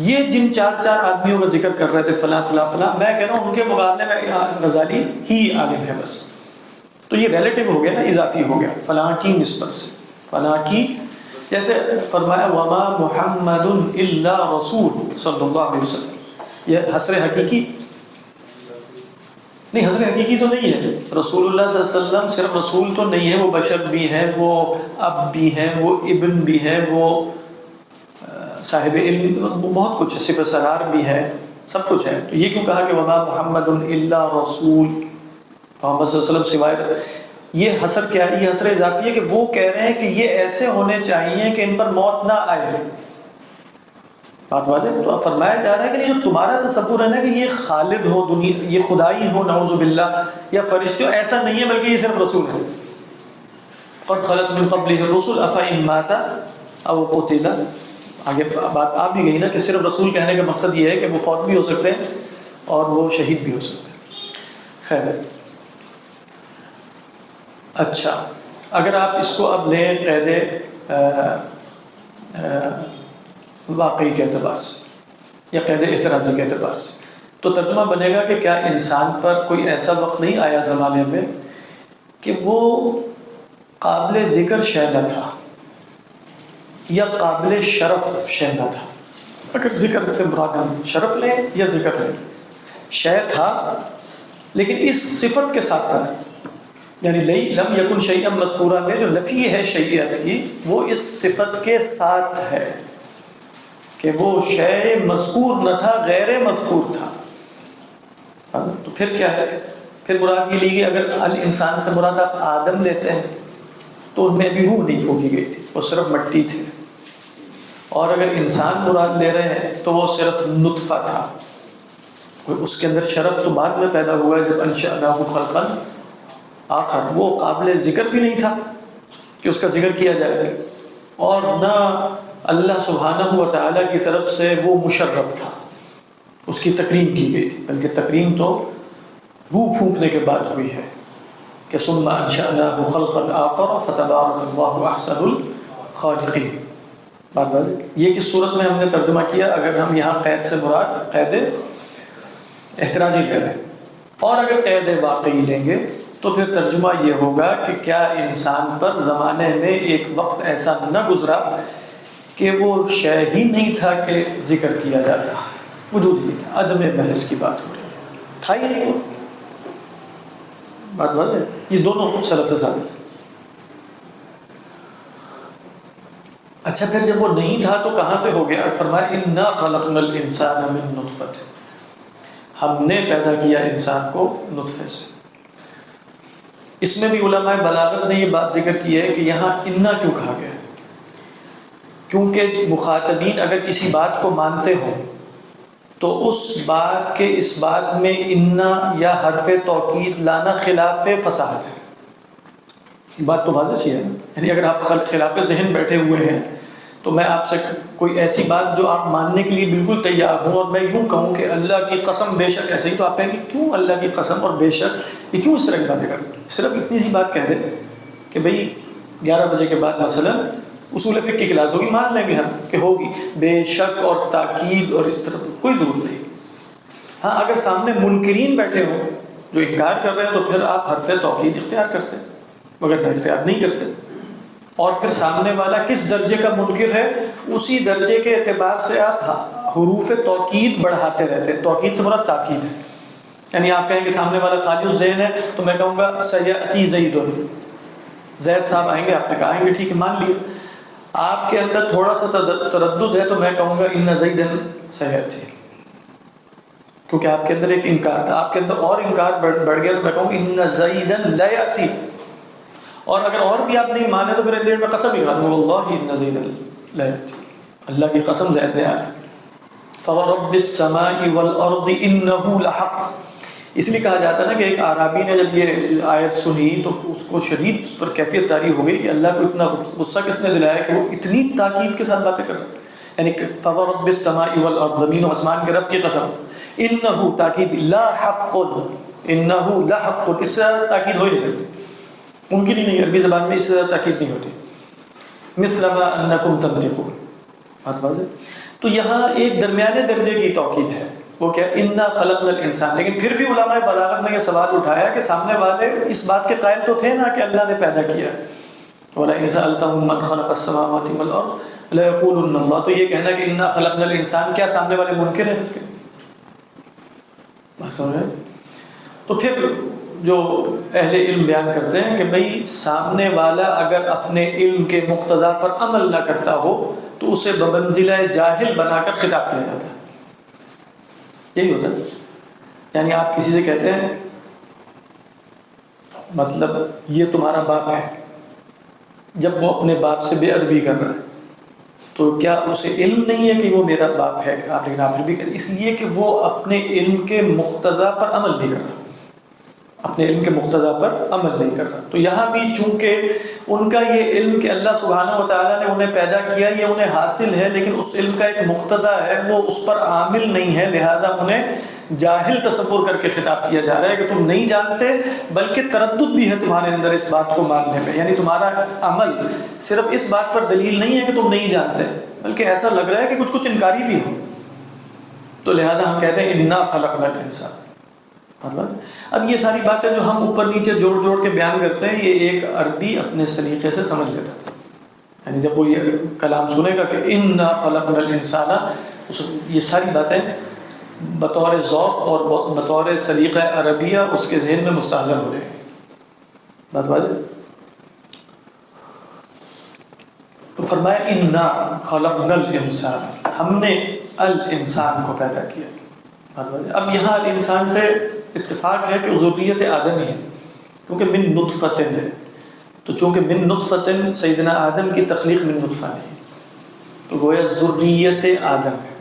یہ جن چار آدمیوں کا ذکر کر رہے تھے فلاں فلاں فلاں، میں کہہ رہا ہوں ان کے مقابلے میں غزالی ہی عالم ہے بس۔ تو یہ ریلیٹو ہو گیا نا، اضافی ہو گیا فلاں کی نسبت سے، فلاں کی، جیسے فرمایا وما محمد الا رسول صلی اللہ علیہ وسلم، یہ حسر حقیقی نہیں، حسر حقیقی تو نہیں ہے۔ رسول اللہ صلی اللہ علیہ وسلم صرف رسول تو نہیں ہے، وہ بشر بھی ہیں، وہ اب بھی ہیں، وہ ابن بھی ہیں، وہ صاحب علم، وہ بہت کچھ ہے، صفت سرار بھی ہے، سب کچھ ہے۔ تو یہ کیوں کہا کہ وما محمد الا رسول، محمد صلی اللہ علیہ وسلم سوائے؟ یہ حسر کیا ہے؟ یہ حسر اضافی ہے کہ وہ کہہ رہے ہیں کہ یہ ایسے ہونے چاہیے کہ ان پر موت نہ آئے۔ بات واضح؟ تو اب فرمایا جا رہا ہے کہ یہ جو تمہارا تصور ہے نا کہ یہ خالد ہو دنیا، یہ خدائی ہو نعوذ باللہ، یا فرشتے ہو، ایسا نہیں ہے، بلکہ یہ صرف رسول ہے۔ قد خلت من قبلہ الرسل افإن مات او قتل آگے بات آ بھی گئی نا کہ صرف رسول کہنے کا مقصد یہ ہے کہ وہ فوت بھی ہو سکتے ہیں اور وہ شہید بھی ہو سکتے ہیں. خیر اچھا، اگر آپ اس کو اب لیں قید واقعی کے اعتبار سے یا قید اعتراضی کے اعتبار سے، تو ترجمہ بنے گا کہ کیا انسان پر کوئی ایسا وقت نہیں آیا زمانے میں کہ وہ قابل ذکر شے نہ تھا یا قابل شرف شے نہ تھا. اگر ذکر سے مراد ہم شرف لیں یا ذکر لیں، شے تھا لیکن اس صفت کے ساتھ نہ تھا. یعنی لم یکن شیئا مذکورا میں جو نفی ہے شیئت کی، وہ اس صفت کے ساتھ ہے کہ وہ شے مذکور نہ تھا، غیر مذکور تھا. تو پھر کیا ہے؟ پھر مراد یہ لی گئی. اگر الانسان سے مراد آپ آدم لیتے ہیں تو ان میں بھی روح نہیں پھونکی گئی تھی، وہ صرف مٹی تھے. اور اگر انسان مراد لے رہے ہیں تو وہ صرف نطفہ تھا. اس کے اندر شرف تو بعد میں پیدا ہوا جب انشأناہ خلقا آخر. وہ قابل ذکر بھی نہیں تھا کہ اس کا ذکر کیا جائے، اور نہ اللہ سبحانہ و تعالیٰ کی طرف سے وہ مشرف تھا، اس کی تکریم کی گئی تھی. بلکہ تکریم تو روح پھونکنے کے بعد ہوئی ہے کہ ثم انشأناہ خلقا آخر فتبارک اللہ احسن الخالقین. بات یہ کس صورت میں ہم نے ترجمہ کیا؟ اگر ہم یہاں قید سے مراد قید احتراجی لے رہے ہیں، اور اگر قید واقعی لیں گے تو پھر ترجمہ یہ ہوگا کہ کیا انسان پر زمانے میں ایک وقت ایسا نہ گزرا کہ وہ شے ہی نہیں تھا کہ ذکر کیا جاتا، وجود ہی نہیں تھا، عدم محض کی بات ہو رہی ہے، تھا ہی نہیں وہ. بات ہے یہ دونوں سلف سے ثابت. اچھا پھر جب وہ نہیں تھا تو کہاں سے ہو گیا؟ فرمایا انا خلقنا الانسان من نطفۃ، ہم نے پیدا کیا انسان کو نطفے سے. اس میں بھی علماء بلاغت نے یہ بات ذکر کی ہے کہ یہاں انا کیوں کہا گیا ہے؟ کیونکہ مخاطبین اگر کسی بات کو مانتے ہوں تو اس بات کے اس بات میں انا یا حرف توکید لانا خلاف فصاحت ہے. بات تو واضح سی ہے نا. یعنی اگر آپ خلاف ذہن بیٹھے ہوئے ہیں تو میں آپ سے کوئی ایسی بات جو آپ ماننے کے لیے بالکل تیار ہوں اور میں یوں کہوں کہ اللہ کی قسم بے شک ایسے ہی، تو آپ کہیں کہ کیوں اللہ کی قسم اور بے شک یہ کیوں اس طرح کی باتیں کریں؟ صرف اتنی سی بات کہہ دیں کہ بھئی 11 بجے کے بعد مثلا اصول فقہ کی کلاس ہوگی، مان لیں گے ہم کہ ہوگی، بے شک اور تاکید اور اس طرح کوئی ضرورت نہیں. ہاں اگر سامنے منکرین بیٹھے ہوں جو انکار کر رہے ہیں تو پھر آپ حرف توکید اختیار کرتے ہیں، مگر نہ اختیار نہیں کرتے. اور پھر سامنے والا کس درجے کا منکر ہے اسی درجے کے اعتبار سے آپ حروف توکید بڑھاتے رہتے ہیں. توکید سے مراد تاکید ہے. یعنی آپ کہیں کہ سامنے والا خالی الذہن ہے تو میں کہوں گا سیأتی زید، زید صاحب آئیں گے، آپ نے کہا آئیں گے، ٹھیک ہے مان لیے. آپ کے اندر تھوڑا سا تردد ہے تو میں کہوں گا ان زیدن سیأتی، کیونکہ آپ کے اندر ایک انکار تھا. آپ کے اندر اور انکار بڑھ گیا تو میں کہوں ان زیدن لا یأتی. اور اگر اور بھی آپ نہیں مانے تو پھر دیر میں قسم ہی کھا دوں واللہ ان زیدن لا یأتی، اللہ کی قسم زید نے آیا. فورب السماء والارض انه لحق. اس لیے کہا جاتا ہے نا کہ ایک اعرابی نے جب یہ آیت سنی تو اس کو شدید اس پر کیفیت طاری ہو گئی کہ اللہ کو اتنا غصہ کس نے دلایا کہ وہ اتنی تاکید کے ساتھ باتیں کر رہے ہیں. یعنی فورب السماء والارض، زمین و آسمان کے رب کی قسم، انه تاکید، لا حق، انه لحق، اس سے تاکید ہو ہی نہیں سکتی، ممکن ہی نہیں. عربی زبان میں اس سے تاکید نہیں ہوتی. مثل ما انکم تنطقون. بات واضح. تو یہاں ایک درمیانے درجے کی توکید ہے، وہ کیا انا خلقنا الانسان. لیکن پھر بھی علماء بلاغت نے یہ سوال اٹھایا کہ سامنے والے اس بات کے قائل تو تھے نا کہ اللہ نے پیدا کیا. وَلَئِنْ سَأَلْتَهُمْ مَنْ خَلَقَ السَّمَاوَاتِ وَالْأَرْضَ لَيَقُولُنَّ اللَّهُ. تو یہ کہنا کہ انا خلقنا الانسان، کیا سامنے والے منکر ہیں اس کے؟ بات سمجھ رہے ہیں؟ تو پھر جو اہل علم بیان کرتے ہیں کہ بھئی سامنے والا اگر اپنے علم کے مقتضا پر عمل نہ کرتا ہو تو اسے بمنزلہ جاہل بنا کر خطاب کیا جاتا ہے. یہی ہوتا ہے. یعنی آپ کسی سے کہتے ہیں مطلب یہ تمہارا باپ ہے، جب وہ اپنے باپ سے بے ادبی کر رہا ہے تو کیا اسے علم نہیں ہے کہ وہ میرا باپ ہے؟ آپ لیکن آپ پھر بھی کہتے ہیں اس لیے کہ وہ اپنے علم کے مقتضا پر عمل نہیں کر رہا، اپنے علم کے مقتضا پر عمل نہیں کر رہا. تو یہاں بھی چونکہ ان کا یہ علم کہ اللہ سبحانہ و تعالیٰ نے انہیں پیدا کیا یہ انہیں حاصل ہے، لیکن اس علم کا ایک مقتضا ہے وہ اس پر عامل نہیں ہے، لہذا انہیں جاہل تصور کر کے خطاب کیا جا رہا ہے کہ تم نہیں جانتے، بلکہ تردد بھی ہے تمہارے اندر اس بات کو ماننے میں، یعنی تمہارا عمل صرف اس بات پر دلیل نہیں ہے کہ تم نہیں جانتے، بلکہ ایسا لگ رہا ہے کہ کچھ انکاری بھی ہو۔ تو لہذا ہم کہتے ہیں انا خلقنا الانسان، مطلب اب یہ ساری باتیں جو ہم اوپر نیچے جوڑ جوڑ کے بیان کرتے ہیں یہ ایک عربی اپنے سلیقے سے سمجھ لیتا تھا، یعنی جب وہ یہ کلام سنے گا کہ انا خلقنا الانسان، یہ ساری باتیں بطور ذوق اور بطور سلیقہ عربیہ اس کے ذہن میں مستحضر ہو جائے گی۔ بات واضح؟ تو فرمایا انا خلقنا الانسان، ہم نے الانسان کو پیدا کیا۔ اب یہاں الانسان سے اتفاق ہے کہ ذریت آدم ہی ہے، کیونکہ من نطفۃ ہے، تو چونکہ من نطفۃ سیدنا آدم کی تخلیق من نطفہ نہیں، تو گویا ذریت آدم ہے۔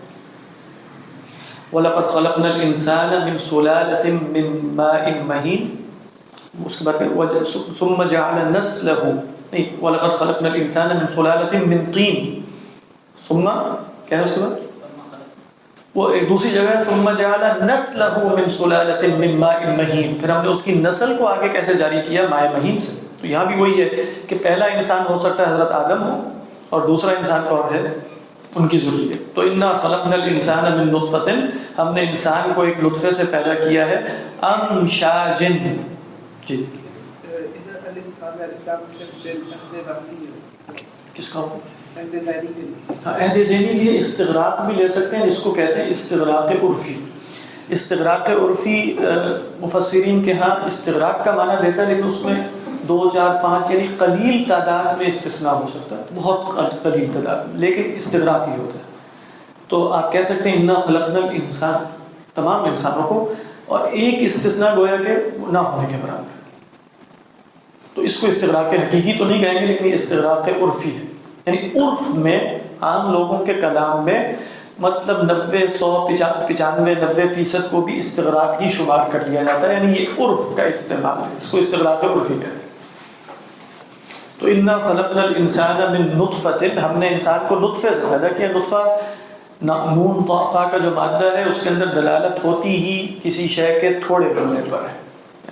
وَلَقَدْ خَلَقْنَا الْإِنسَانَ مِنْ سُلَالَةٍ مِّن مَاءٍ مَهِينٍ، اس کے بعد ثُمَّ جَعَلَ نَسْلَهُ، نہیں وَلَقَدْ خَلَقْنَا الْإِنسَانَ مِنْ سُلَالَةٍ مِّن طِينٍ، ثم کیا ہے اس کے بعد وہ ایک دوسری جگہ ہے ثم جعل نسلہ من سلالۃ من ماء مہین، پھر ہم نے اس کی نسل کو آگے کیسے جاری کیا؟ ماء مہین سے۔ تو یہاں بھی وہی ہے کہ پہلا انسان ہو سکتا ہے حضرت آدم ہو، اور دوسرا انسان کون ہے؟ ان کی ذریت۔ تو انا خلقنا الانسان من نطفۃ، ہم نے انسان کو ایک نطفے سے پیدا کیا ہے، امشاج، جی کس کا ہاں عہد ذہنی یہ استغراق بھی لے سکتے ہیں، جس کو کہتے ہیں استغراق عرفی۔ استغراق عرفی مفسرین کے ہاں استغراق کا معنی دیتا ہے، لیکن اس میں 2 4 5 یعنی قلیل تعداد میں استثناء ہو سکتا ہے، بہت قلیل تعداد میں، لیکن استغراق ہی ہوتا ہے۔ تو آپ کہہ سکتے ہیں انا خلقنا الانسان، تمام انسانوں کو، اور ایک استثناء گویا کہ نہ ہونے کے برابر، تو اس کو استغراق حقیقی تو نہیں کہیں گے، لیکن یہ استغراق عرفی ہے، یعنی عرف میں عام لوگوں کے کلام میں مطلب 90 100 95 90% کو بھی استغراق ہی شمار کر لیا جاتا ہے، یعنی یہ عرف کا استعمال ہے، اس کو استغراق عرفی کہتے ہیں۔ تو انا خلقنا الانسان من نطفۃ، ہم نے انسان کو نطفے سے پیدا کیا۔ نطفہ نون طافہ کا جو مادہ ہے اس کے اندر دلالت ہوتی ہی کسی شے کے تھوڑے ہونے پر ہے،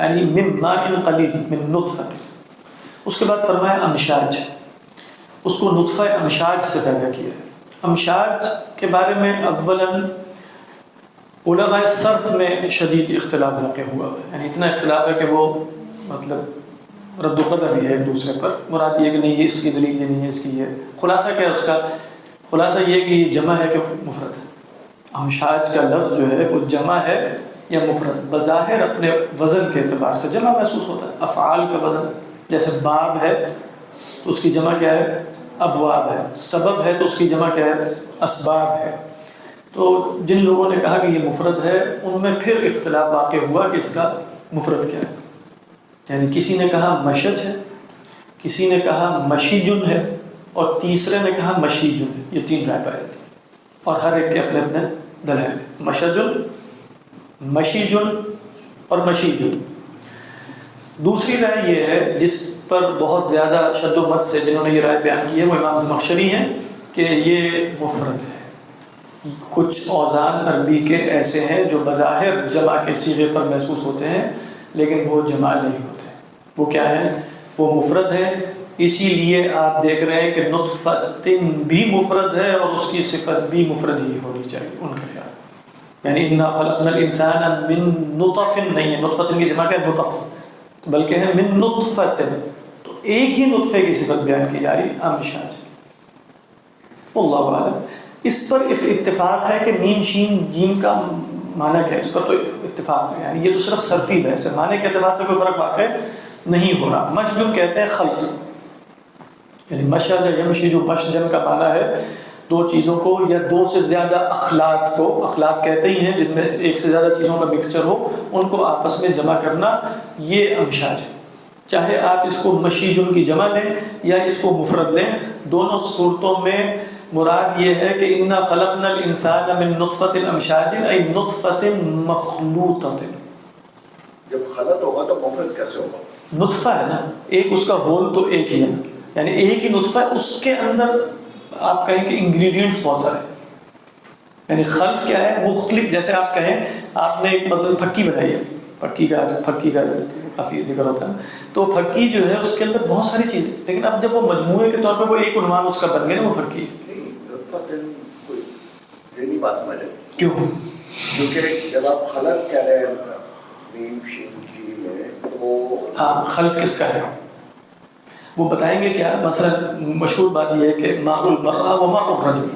یعنی من ماء قلیل، من نطفۃ۔ اس کے بعد فرمایا امشاج، اس کو نطفہ امشاج سے پیدا کیا ہے۔ امشاج کے بارے میں اولاً علماء صرف میں شدید اختلاف واقع ہوا ہے، یعنی اتنا اختلاف ہے کہ وہ مطلب رد و قدر بھی ہے ایک دوسرے پر، مراد یہ کہ نہیں یہ اس کی دلیل، یہ نہیں ہے اس کی یہ۔ خلاصہ کیا ہے اس کا؟ خلاصہ یہ کہ یہ جمع ہے کہ مفرد ہے۔ امشاج کا لفظ جو ہے وہ جمع ہے یا مفرد؟ بظاہر اپنے وزن کے اعتبار سے جمع محسوس ہوتا ہے، افعال کا وزن، جیسے باب ہے تو اس کی جمع کیا ہے؟ ابواب ہے، سبب ہے تو اس کی جمع کیا ہے؟ اسباب ہے۔ تو جن لوگوں نے کہا کہ یہ مفرد ہے ان میں پھر اختلاف واقع ہوا کہ اس کا مفرد کیا ہے، یعنی کسی نے کہا مشج ہے، کسی نے کہا مشیجن ہے، اور تیسرے نے کہا مشیجن ہے۔ یہ 3 رائے پائی جاتی ہیں اور ہر ایک کے اپنے اپنے دلائل ہیں، مشجن، مشیجن اور مشیجن۔ دوسری رائے یہ ہے جس پر بہت زیادہ شد و مت سے جنہوں نے یہ رائے بیان کی ہے وہ امام زمخشری ہیں کہ یہ مفرد ہے۔ کچھ اوزان عربی کے ایسے ہیں جو بظاہر جمع کے صیغے پر محسوس ہوتے ہیں لیکن وہ جمع نہیں ہوتے، وہ کیا ہے؟ وہ مفرد ہے۔ اسی لیے آپ دیکھ رہے ہیں کہ نطفۃ بھی مفرد ہے اور اس کی صفت بھی مفرد ہی ہونی چاہیے ان کا خیال، یعنی انا خلقنا الانسان من نطف نہیں ہے، نطفۃ کی جمع کیا ہے؟ نطف، بلکہ ہے من نطفۃ، تو ایک ہی نطفے کی صفت بیان کی جا رہی امشاج۔ اللہ عالم۔ اس پر اتفاق ہے کہ میم شین جیم کا معنی کیا ہے، اس پر تو اتفاق ہے، یعنی یہ تو صرف صرفی بحث ہے، معنی کے اعتبار سے کوئی فرق واقع نہیں ہو رہا۔ مشجن کہتے ہیں خلق، یعنی مشج یمشی، جو مشجن کا معنی ہے 2 چیزوں کو یا 2 سے زیادہ اخلاط کو، اخلاط کہتے ہی ہیں جن میں ایک سے زیادہ چیزوں کا مکسچر ہو، ان کو آپس میں جمع کرنا، یہ امشاج ہے۔ چاہے آپ اس کو مشیجن کی جمع لیں یا اس کو مفرد لیں، دونوں صورتوں میں مراد یہ ہے کہ انا خلقنا الانسان من نطفۃ امشاج ای نطفۃ مخلوطۃ۔ جب خلط ہوگا تو مفرد کیسے ہوگا؟ نطفہ ہے نا، ایک اس کا ہول تو ایک ہی ہے نا، یعنی ایک ہی نطفہ ہے، اس کے اندر آپ کہیں کہ انگریڈینٹس بہت سارے ہیں. یعنی خلط کیا ہے؟ مختلف. جیسے آپ کہیں آپ نے ایک مطلب پھکی بنائی ہے، پھکی کا کافی ذکر ہوتا ہے، تو پھکی جو ہے اس کے اندر بہت ساری چیزیں، لیکن اب جب وہ مجموعے کے طور پہ وہ ایک عنوان اس کا بن گیا نا، وہ پھکی ہے. نہیں یہ نہیں بات سمجھ رہے. کیوں؟ کیونکہ جب آپ خلق کہہ رہے ہیں میم شین جی میں، تو ہاں خلط کس کا ہے وہ بتائیں گے کیا. مثلا مشہور بات یہ ہے کہ ماء المرأة و ماء الرجل،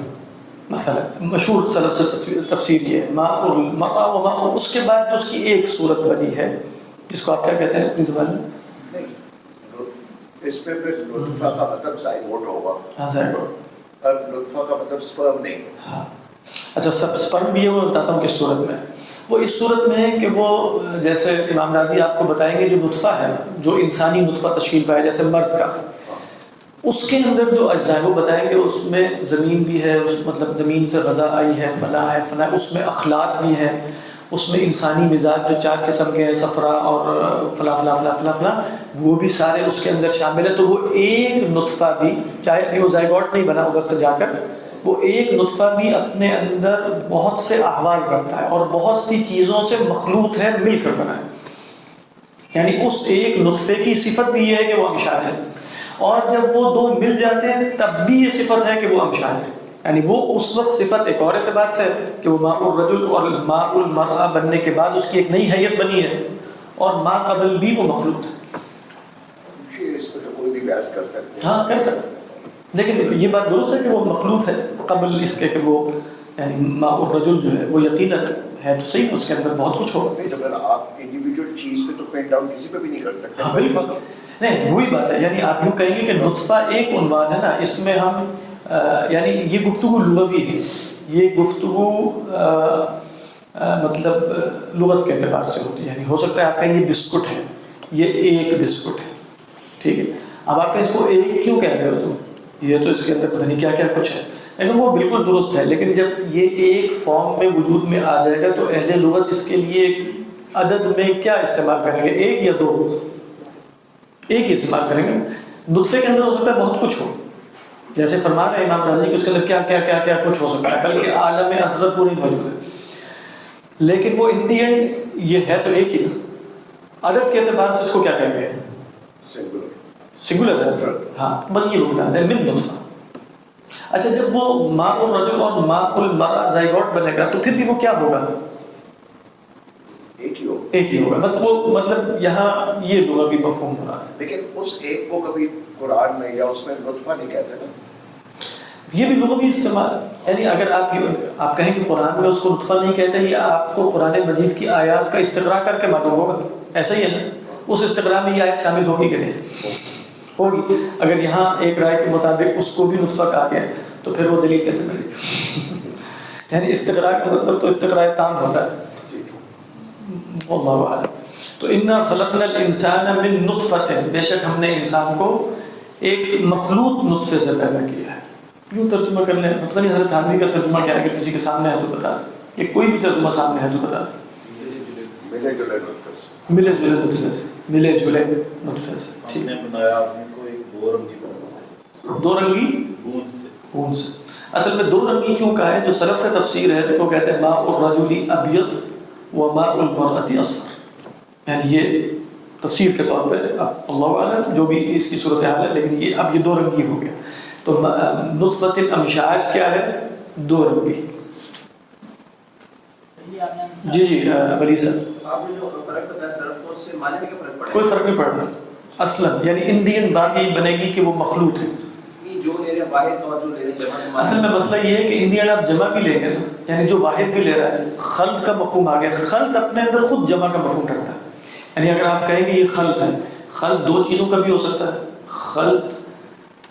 مثلا مشہور سلف سے تفسیر یہ ہے ماء المرأة و ماء، اس کے بعد جو اس کی ایک صورت بنی ہے جس کو آپ کیا کہتے ہیں اپنی زبان میں؟ نہیں، اس پہ پھر لطفہ کا مطلب زائگوٹ ہوگا. ہاں زائگوٹ. اور لطفہ کا مطلب سپرم نہیں ہے. ہاں اچھا، سب سپرم بھی ہے، وہ بتاتا ہوں کس صورت میں. وہ اس صورت میں ہے کہ وہ جیسے امام راضی آپ کو بتائیں گے جو نطفہ ہے نا، جو انسانی نطفہ تشکیل پایا جیسے مرد کا، اس کے اندر جو اجزاء وہ بتائیں گے، اس میں زمین بھی ہے، اس مطلب زمین سے غذا آئی ہے، فلاں ہے فلاں، اس میں اخلاق بھی ہے، اس میں انسانی مزاج جو 4 قسم کے ہیں، صفرا اور فلاں فلاں فلاں فلاں فلاں، وہ بھی سارے اس کے اندر شامل ہے. تو وہ ایک نطفہ بھی، چاہے ابھی وہ زائگوٹ نہیں بنا ادھر سے جا کر، وہ ایک نطفہ بھی اپنے اندر بہت سے احوال رکھتا ہے اور بہت سی چیزوں سے مخلوط ہے، مل کر بنا ہے. یعنی اس ایک نطفے کی صفت بھی یہ ہے کہ وہ امشاج ہے، اور جب وہ دو مل جاتے ہیں تب بھی یہ صفت ہے کہ وہ امشاج ہے. یعنی وہ اس وقت صفت ایک اور اعتبار سے کہ وہ ماء الرجل اور ماء المرأة بننے کے بعد اس کی ایک نئی حیت بنی ہے، اور ماء قبل بھی وہ مخلوط ہے. اس پہ تو کوئی بھی بحث کر سکتے ہیں. ہاں کر سکتے ہیں، لیکن یہ بات درست ہے کہ وہ مخلوط ہے قبل اس کے کہ وہ یعنی ماء الرجل جو ہے وہ یقیناً ہے تو صحیح، اس کے اندر بہت کچھ ہوگا. نہیں تو پھر آپ انڈیویجول چیز پہ تو پین ڈاؤن کسی پہ بھی نہیں کر سکتے. ہاں بالکل نہیں، وہی بات ہے. یعنی آپ یوں کہیں گے کہ نطفہ ایک عنوان ہے نا، اس میں ہم یعنی یہ گفتگو لغوی ہے، یہ گفتگو مطلب لغت کے اعتبار سے ہوتی ہے. یعنی ہو سکتا ہے آپ کہیں یہ بسکٹ ہے، یہ ایک بسکٹ ہے، ٹھیک ہے. اب آپ اس کو ایک کیوں کہہ رہے ہو تم، یہ تو اس کے اندر پتہ نہیں کیا کیا کچھ ہے، لیکن وہ بالکل درست ہے. لیکن جب یہ ایک فارم میں وجود میں آ جائے گا تو اہل لغت اس کے لیے عدد میں کیا استعمال کریں گے؟ ایک یا دو؟ ایک ہی استعمال کریں گے. نطفے کے اندر ہو سکتا ہے بہت کچھ ہو، جیسے فرما رہے ہیں امام راضی کہ اس کے اندر کیا کیا کیا کیا کچھ ہو سکتا ہے، بلکہ عالم اصغر پورے موجود ہے. لیکن وہ ان دی اینڈ یہ ہے تو ایک ہی نا. عدد کے اعتبار سے اس کو کیا کہیں گے؟ سنگولر ہے. ہاں بس یہ ہوتا ہے من نطفہ. اچھا جب وہ ماء الرجل اور ماء المرأة زائگوٹ بنے گا تو پھر بھی وہ کیا ہوگا؟ ایک ہی ہوگا. مطلب یہاں یہ لغوی مفہوم ہو رہا ہے. لیکن اس ایک کو کبھی قرآن میں یا اس میں نطفہ نہیں کہتے نا. یہ بھی لغوی استعمال. یعنی اگر آپ کہیں کہ قرآن میں اس کو نطفہ نہیں کہتے، یہ آپ کو قرآن مجید کی آیات کا استقراء کر کے معلوم ہوگا. ایسا ہی ہے نا، اس استقراء میں یہ آیت شامل ہوگی کہ نہیں ہوگی. اگر یہاں ایک رائے کے مطابق اس کو بھی نطفہ کہا گیا تو پھر وہ دلیل کیسے ملے گی؟ یعنی استقراء کا مطلب تو استقراء تام ہوتا ہے. اللہ اعلم. تو انا خلقنا الانسان من نطفہ، بے شک ہم نے انسان کو ایک مخلوط نطفے سے پیدا کیا ہے. یوں ترجمہ کر لیں، پتہ نہیں حضرت تھانوی کا ترجمہ کیا ہے، اگر کسی کے سامنے ہے تو بتا دیں، یہ کوئی بھی ترجمہ سامنے ہے تو بتا دیں. ملے جلے نطفے سے، ملے جلے نطفے سے، ملے جلے نطفے سے. ٹھیک نے بنایا آدمی کو ایک دو رنگی بوند دو رنگی بوند سے. اصل میں دو رنگی کیوں کہا ہے؟ جو سلف سے تفسیر ہے تو کہتے ہیں ماء الرجل ابیض و ماء المرأة اصفر. یعنی یہ تفسیر کے طور پہ اب اللہ اعلم جو بھی اس کی صورتحال ہے، لیکن یہ اب یہ دو رنگی ہو گیا. تو نطفۃ الامشاج کیا ہے؟ دو رنگی. جی جی ولی صاحب، آپ نے جو فرق بتایا سلف کو، اس سے معنی میں کیا فرق پڑا؟ کوئی فرق نہیں پڑ رہا اصلا. یعنی انڈین بات یہی بنے گی کہ وہ مخلوط ہے. جو لے رہے واحد اور جو لے رہے جمع. اصل میں مسئلہ یہ ہے کہ انڈین آپ جمع بھی لیں گے نا، یعنی جو واحد بھی لے رہا ہے، خلط کا مفہوم آ گیا. خلط اپنے اندر خود جمع کا مفہوم رکھتا ہے. یعنی اگر آپ کہیں کہ یہ خلط ہے، خلط دو چیزوں کا بھی ہو سکتا ہے، خلط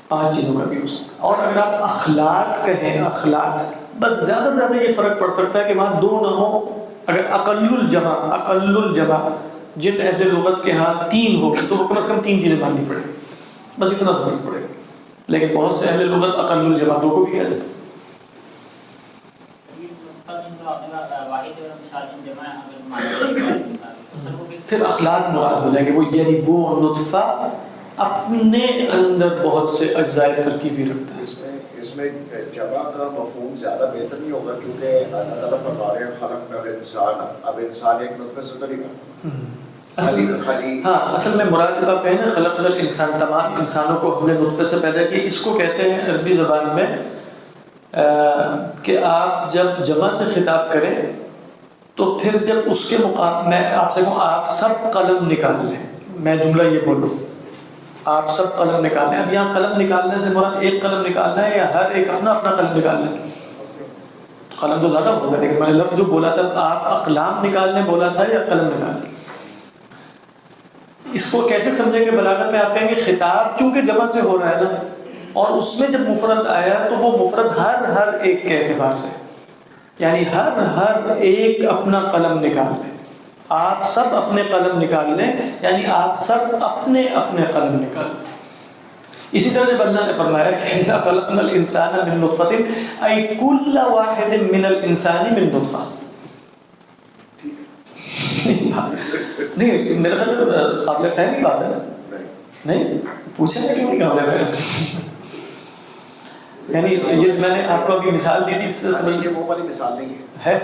5 چیزوں کا بھی ہو سکتا ہے. اور اگر آپ اخلاط کہیں، اخلاط، بس زیادہ سے زیادہ یہ فرق پڑ سکتا ہے کہ وہاں دو نہ ہو. اگر اقل الجمع جن اہل لغت کے ہاں 3 ہو تو وہ کم از کم 3 چیزیں ماننی پڑے گی، بس اتنا فرق پڑے گا. لیکن بہت سے اہل لغت اقل الجمع دو کو بھی کہہ دیتے ہیں. پھر اخلاق مراد ہو جائیں گے. وہ یعنی وہ نطفہ اپنے اندر بہت سے اجزائے ترکیبی رکھتا ہے. اس میں جمع کا مفہوم زیادہ بہتر نہیں ہوگا کیونکہ اللہ تعالیٰ فرما رہے ہیں خلقنا الانسان. اب انسان ایک نطفے سے تو نہیں بنا خالی. ہاں اصل میں مراد آپ کہیں نا خلقنا الانسان، تمام انسانوں کو ہم نے نطفے سے پیدا کیا. اس کو کہتے ہیں عربی زبان میں کہ آپ جب جمع سے خطاب کریں تو پھر جب اس کے مقابلے میں آپ سے کہوں آپ سب قلم نکال لیں، میں جملہ یہ بولوں آپ سب قلم نکال لیں. اب یہاں قلم نکالنے سے مراد ایک قلم نکالنا ہے یا ہر ایک اپنا اپنا قلم نکالنا ہے؟ قلم تو زیادہ ہوگا، لیکن میں نے لفظ جو بولا تھا آپ اقلام نکالنے بولا تھا یا قلم نکالنے. اس کو کیسے سمجھیں گے بلاغت میں؟ آپ کہیں گے خطاب چونکہ جمع سے ہو رہا ہے نا، اور اس میں جب مفرد آیا تو وہ مفرد ہر ایک کے اعتبار سے، یعنی ہر ایک اپنا قلم نکال لیں. آپ سب اپنے قلم نکال لیں، یعنی آپ سب اپنے اپنے قلم نکال لیں. اسی طرح جب اللہ نے فرمایا کہ اِنَّا خَلَقْنَا الْإِنسَانَ مِن نُطْفَةٍ أَيْ كُلَّ وَاحِدٍ مِنَ الْإِنسَانِ مِن نُطْفَةٍ. نہیں میرا خیال قابل فہم کی بات ہے نا. نہیں پوچھیں گے کیوں نہیں قابل فہم؟ یعنی یہ میں نے آپ کو ابھی مثال دی تھی، اس سے سمجھ وہ والی مثال نہیں ہے.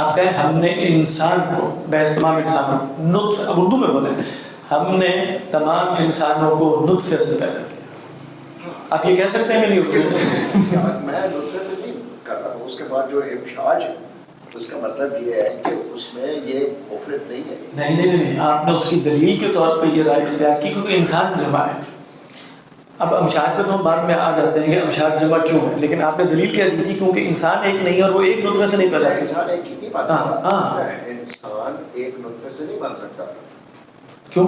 آپ کہیں ہم نے انسان کو بحث تمام انسانوں نطفہ، اب اردو میں بولیں ہم نے تمام انسانوں کو نطفے سے پیدا کیا. آپ یہ کہہ سکتے ہیں کہ نہیں اردو میں نطفے پہ نہیں کر رہا ہوں. اس کے بعد جو امشاج ہے اس کا مطلب یہ ہے کہ اس میں یہ مفرد نہیں ہے. نہیں آپ نے اس کی دلیل کے طور پہ یہ رائے اختیار کی کیونکہ انسان جمع ہے. اب امشاج پہ تو ہم بعد میں آ جاتے ہیں کہ امشاج جمع کیوں ہے، لیکن آپ نے دلیل کیا دی تھی کیونکہ انسان ایک نہیں اور وہ ایک نطفے سے نہیں پیدا کیا. انسان ایک ہی نہیں بات ہے. انسان ایک نطفے سے نہیں بن سکتا. کیوں؟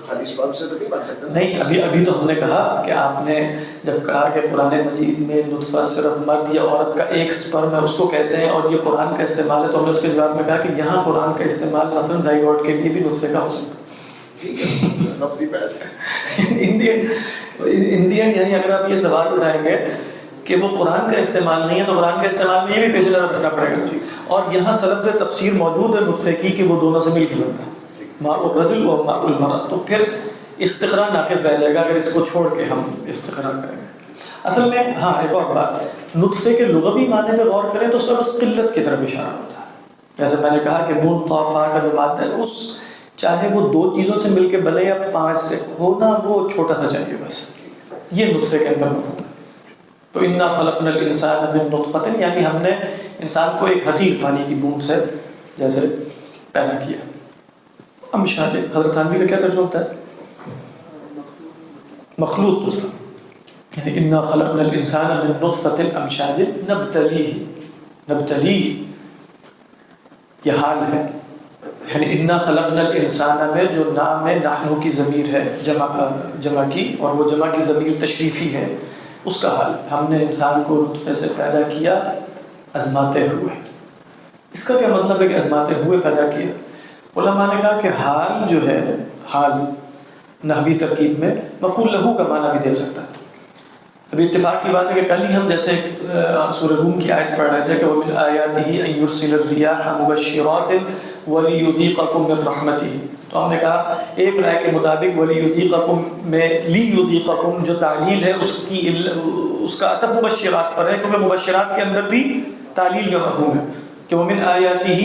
خالی سپرم سے تو نہیں بن سکتا. نہیں ابھی تو ہم نے کہا کہ آپ نے جب کہا کہ قرآن مجید میں نطفہ صرف مرد یا عورت کا ایک سپرم ہے اس کو کہتے ہیں اور یہ قرآن کا استعمال ہے، تو ہم نے اس کے جواب میں کہا کہ یہاں قرآن کا استعمال مثلا زائگوٹ کے لیے بھی نطفے کا ہو سکتا ہے. لفظی بحث ہے. انڈین یعنی اگر آپ یہ سوال اٹھائیں گے کہ وہ قرآن کا استعمال نہیں ہے تو قرآن کے استعمال میں یہ بھی پیش نظر رکھنا پڑے گا. اور یہاں سلف سے تفسیر موجود ہے نطفے کی کہ وہ دونوں سے مل کے بنتا ہے، ماء الرجل و ماء المرأة. تو پھر استقرار ناقص رہ جائے گا اگر اس کو چھوڑ کے ہم استقرار کریں گے. اصل میں ہاں ایک اور بات، نطفے کے لغوی معنی پہ غور کریں تو اس میں بس قلت کی طرف اشارہ ہوتا ہے. جیسے میں نے کہا کہ نون طا فا کا جو مادہ ہے اس چاہے وہ دو چیزوں سے مل کے بنے یا 5 سے، ہونا وہ چھوٹا سا چاہیے بس. یہ نطفے کے اندر مفہوم ہے. تو انا خلقنا الانسان من نطفۃ، یعنی ہم نے انسان کو ایک حقیر پانی کی بوند سے جیسے پیدا کیا. امشاج حضرت تھانوی کا کیا ترجمہ ہوتا ہے؟ مخلوط نطفہ. یعنی انا خلقنا الانسان من نطفۃ امشاج نبتلیہ یہ حال ہے. یعنی انا خلقنا الانسان میں جو نام میں نحنو کی ضمیر ہے جمع کی، اور وہ جمع کی ضمیر تشریفی ہے، اس کا حال ہم نے انسان کو نطفے سے پیدا کیا ازماتے ہوئے. اس کا کیا مطلب ہے کہ ازماتے ہوئے پیدا کیا؟ علماء نے کہا کہ حال جو ہے، حال نحوی ترکیب میں مفعول لہو کا معنی بھی دے سکتا ہے. ابھی اتفاق کی بات ہے کہ کل ہی ہم جیسے سورہ روم کی آیت پڑھ رہے تھے کہ وَمِنْ آيَاتِهِ أَن يُرْسِلَ الرِّيَاحَ مُبَشِّرَاتٍ وَلِيُذِيقَكُم مِّن رَّحْمَتِهِ. تو ہم نے کہا ایک رائے کے مطابق وَلِيُذِيقَكُم میں لِيُذِيقَكُم جو تعلیل ہے اس کا عطف مبشرات پر ہے، کیونکہ مبشرات کے اندر بھی تعلیل کا مفہوم ہے کہ وَمِنْ آيَاتِهِ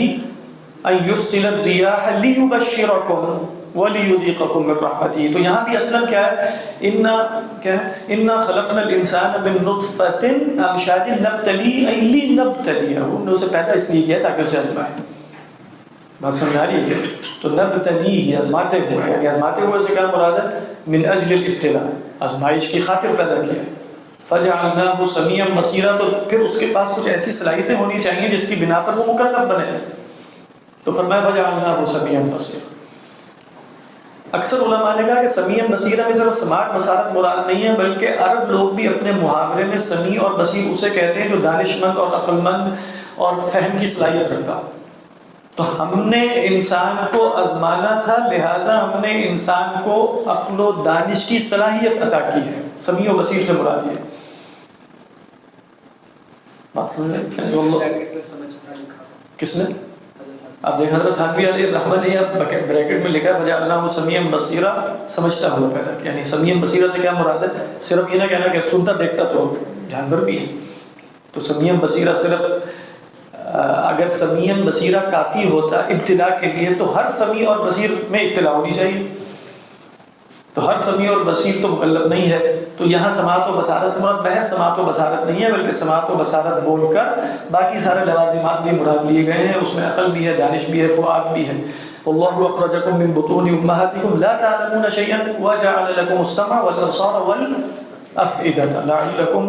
أَن يُرْسِلَ الرِّيَاحَ لِيُبَشِّرَكُم وَلِيُذِيقَكُم مِّن رَّحْمَتِهِ. تو یہاں بھی اصلاً کیا ہے؟ اِنَّا خَلَقْنَا الْإِنسَانَ مِن نُطْفَةٍ أَمْشَاجٍ نَبْتَلِيهِ أَيْ لِنَبْتَلِيَهُ. ہم نے اسے پیدا اس لیے کیا تاکہ اسے آزمائیں. بات سمجھ آ رہی ہے؟ تو نبتلیہ آزماتے ہوئے، یعنی آزماتے ہوئے سے کیا مراد ہے؟ من اجل الابتلاء، آزمائش کی خاطر پیدا کیا. فَجَعَلْنَاهُ سَمِيعًا بَصِيرًا، تو پھر اس کے پاس کچھ ایسی صلاحیتیں ہونی چاہیے جس کی بنا پر وہ مکلف بنے. تو فرمایا فَجَعَلْنَاهُ سَمِيعًا بَصِيرًا. اکثر علماء نے کہا کہ سمیع بصیرہ میں صرف سماعت بصارت مراد نہیں ہے، بلکہ عرب لوگ بھی اپنے محاورے میں سمیع اور بصیر اسے کہتے ہیں جو دانش مند اور عقل مند اور فہم کی صلاحیت رکھتا. تو ہم نے انسان کو آزمانا تھا، لہٰذا ہم نے انسان کو عقل و دانش کی صلاحیت عطا کی ہے. سمیع و بصیر سے مراد یہ بات سمجھ. کس نے؟ آپ دیکھ حضرت تھانوی علیہ الرحمہ نے بریکٹ میں لکھا فجعلناہ سمیعا بصیرا، سمجھتا ہوا پیدا کیا، یعنی سمیعا بصیرا سے کیا مراد ہے؟ صرف یہ نہ کہنا کہ سنتا دیکھتا تو جانور بھی ہے، تو سمیعا بصیرا صرف اگر سمیعا بصیرا کافی ہوتا ابتلا کے لیے تو ہر سمیع اور بصیر میں ابتلا ہونی چاہیے، تو ہر سمیع اور بصیر تو مکلف نہیں ہے. تو یہاں سماعت و بصارت سے مراد محض سماعت و بصارت نہیں ہے، بلکہ سماعت و بصارت بول کر باقی سارے لوازمات بھی مراد لیے گئے ہیں، اس میں عقل بھی ہے، دانش بھی ہے، فؤاد بھی ہے. واللہ اخرجکم من بطون امہاتکم لا تعلمون شیئا وجعل لکم السمع والابصار والافئدة لعلکم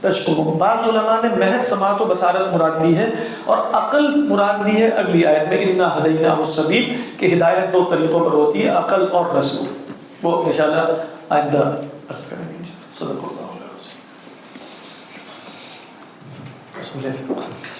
تشکرون. بعض علماء نے محض سماعت و بصارت مراد دی ہے اور عقل مراد دی ہے اگلی آیت میں انا ہدیناہ السبیل، کہ ہدایت دو طریقوں پر ہوتی ہے، عقل اور رسول. وہ انشاءاللہ آئندہ عرض کریں گے. صدق اللہ علیہ وسلم.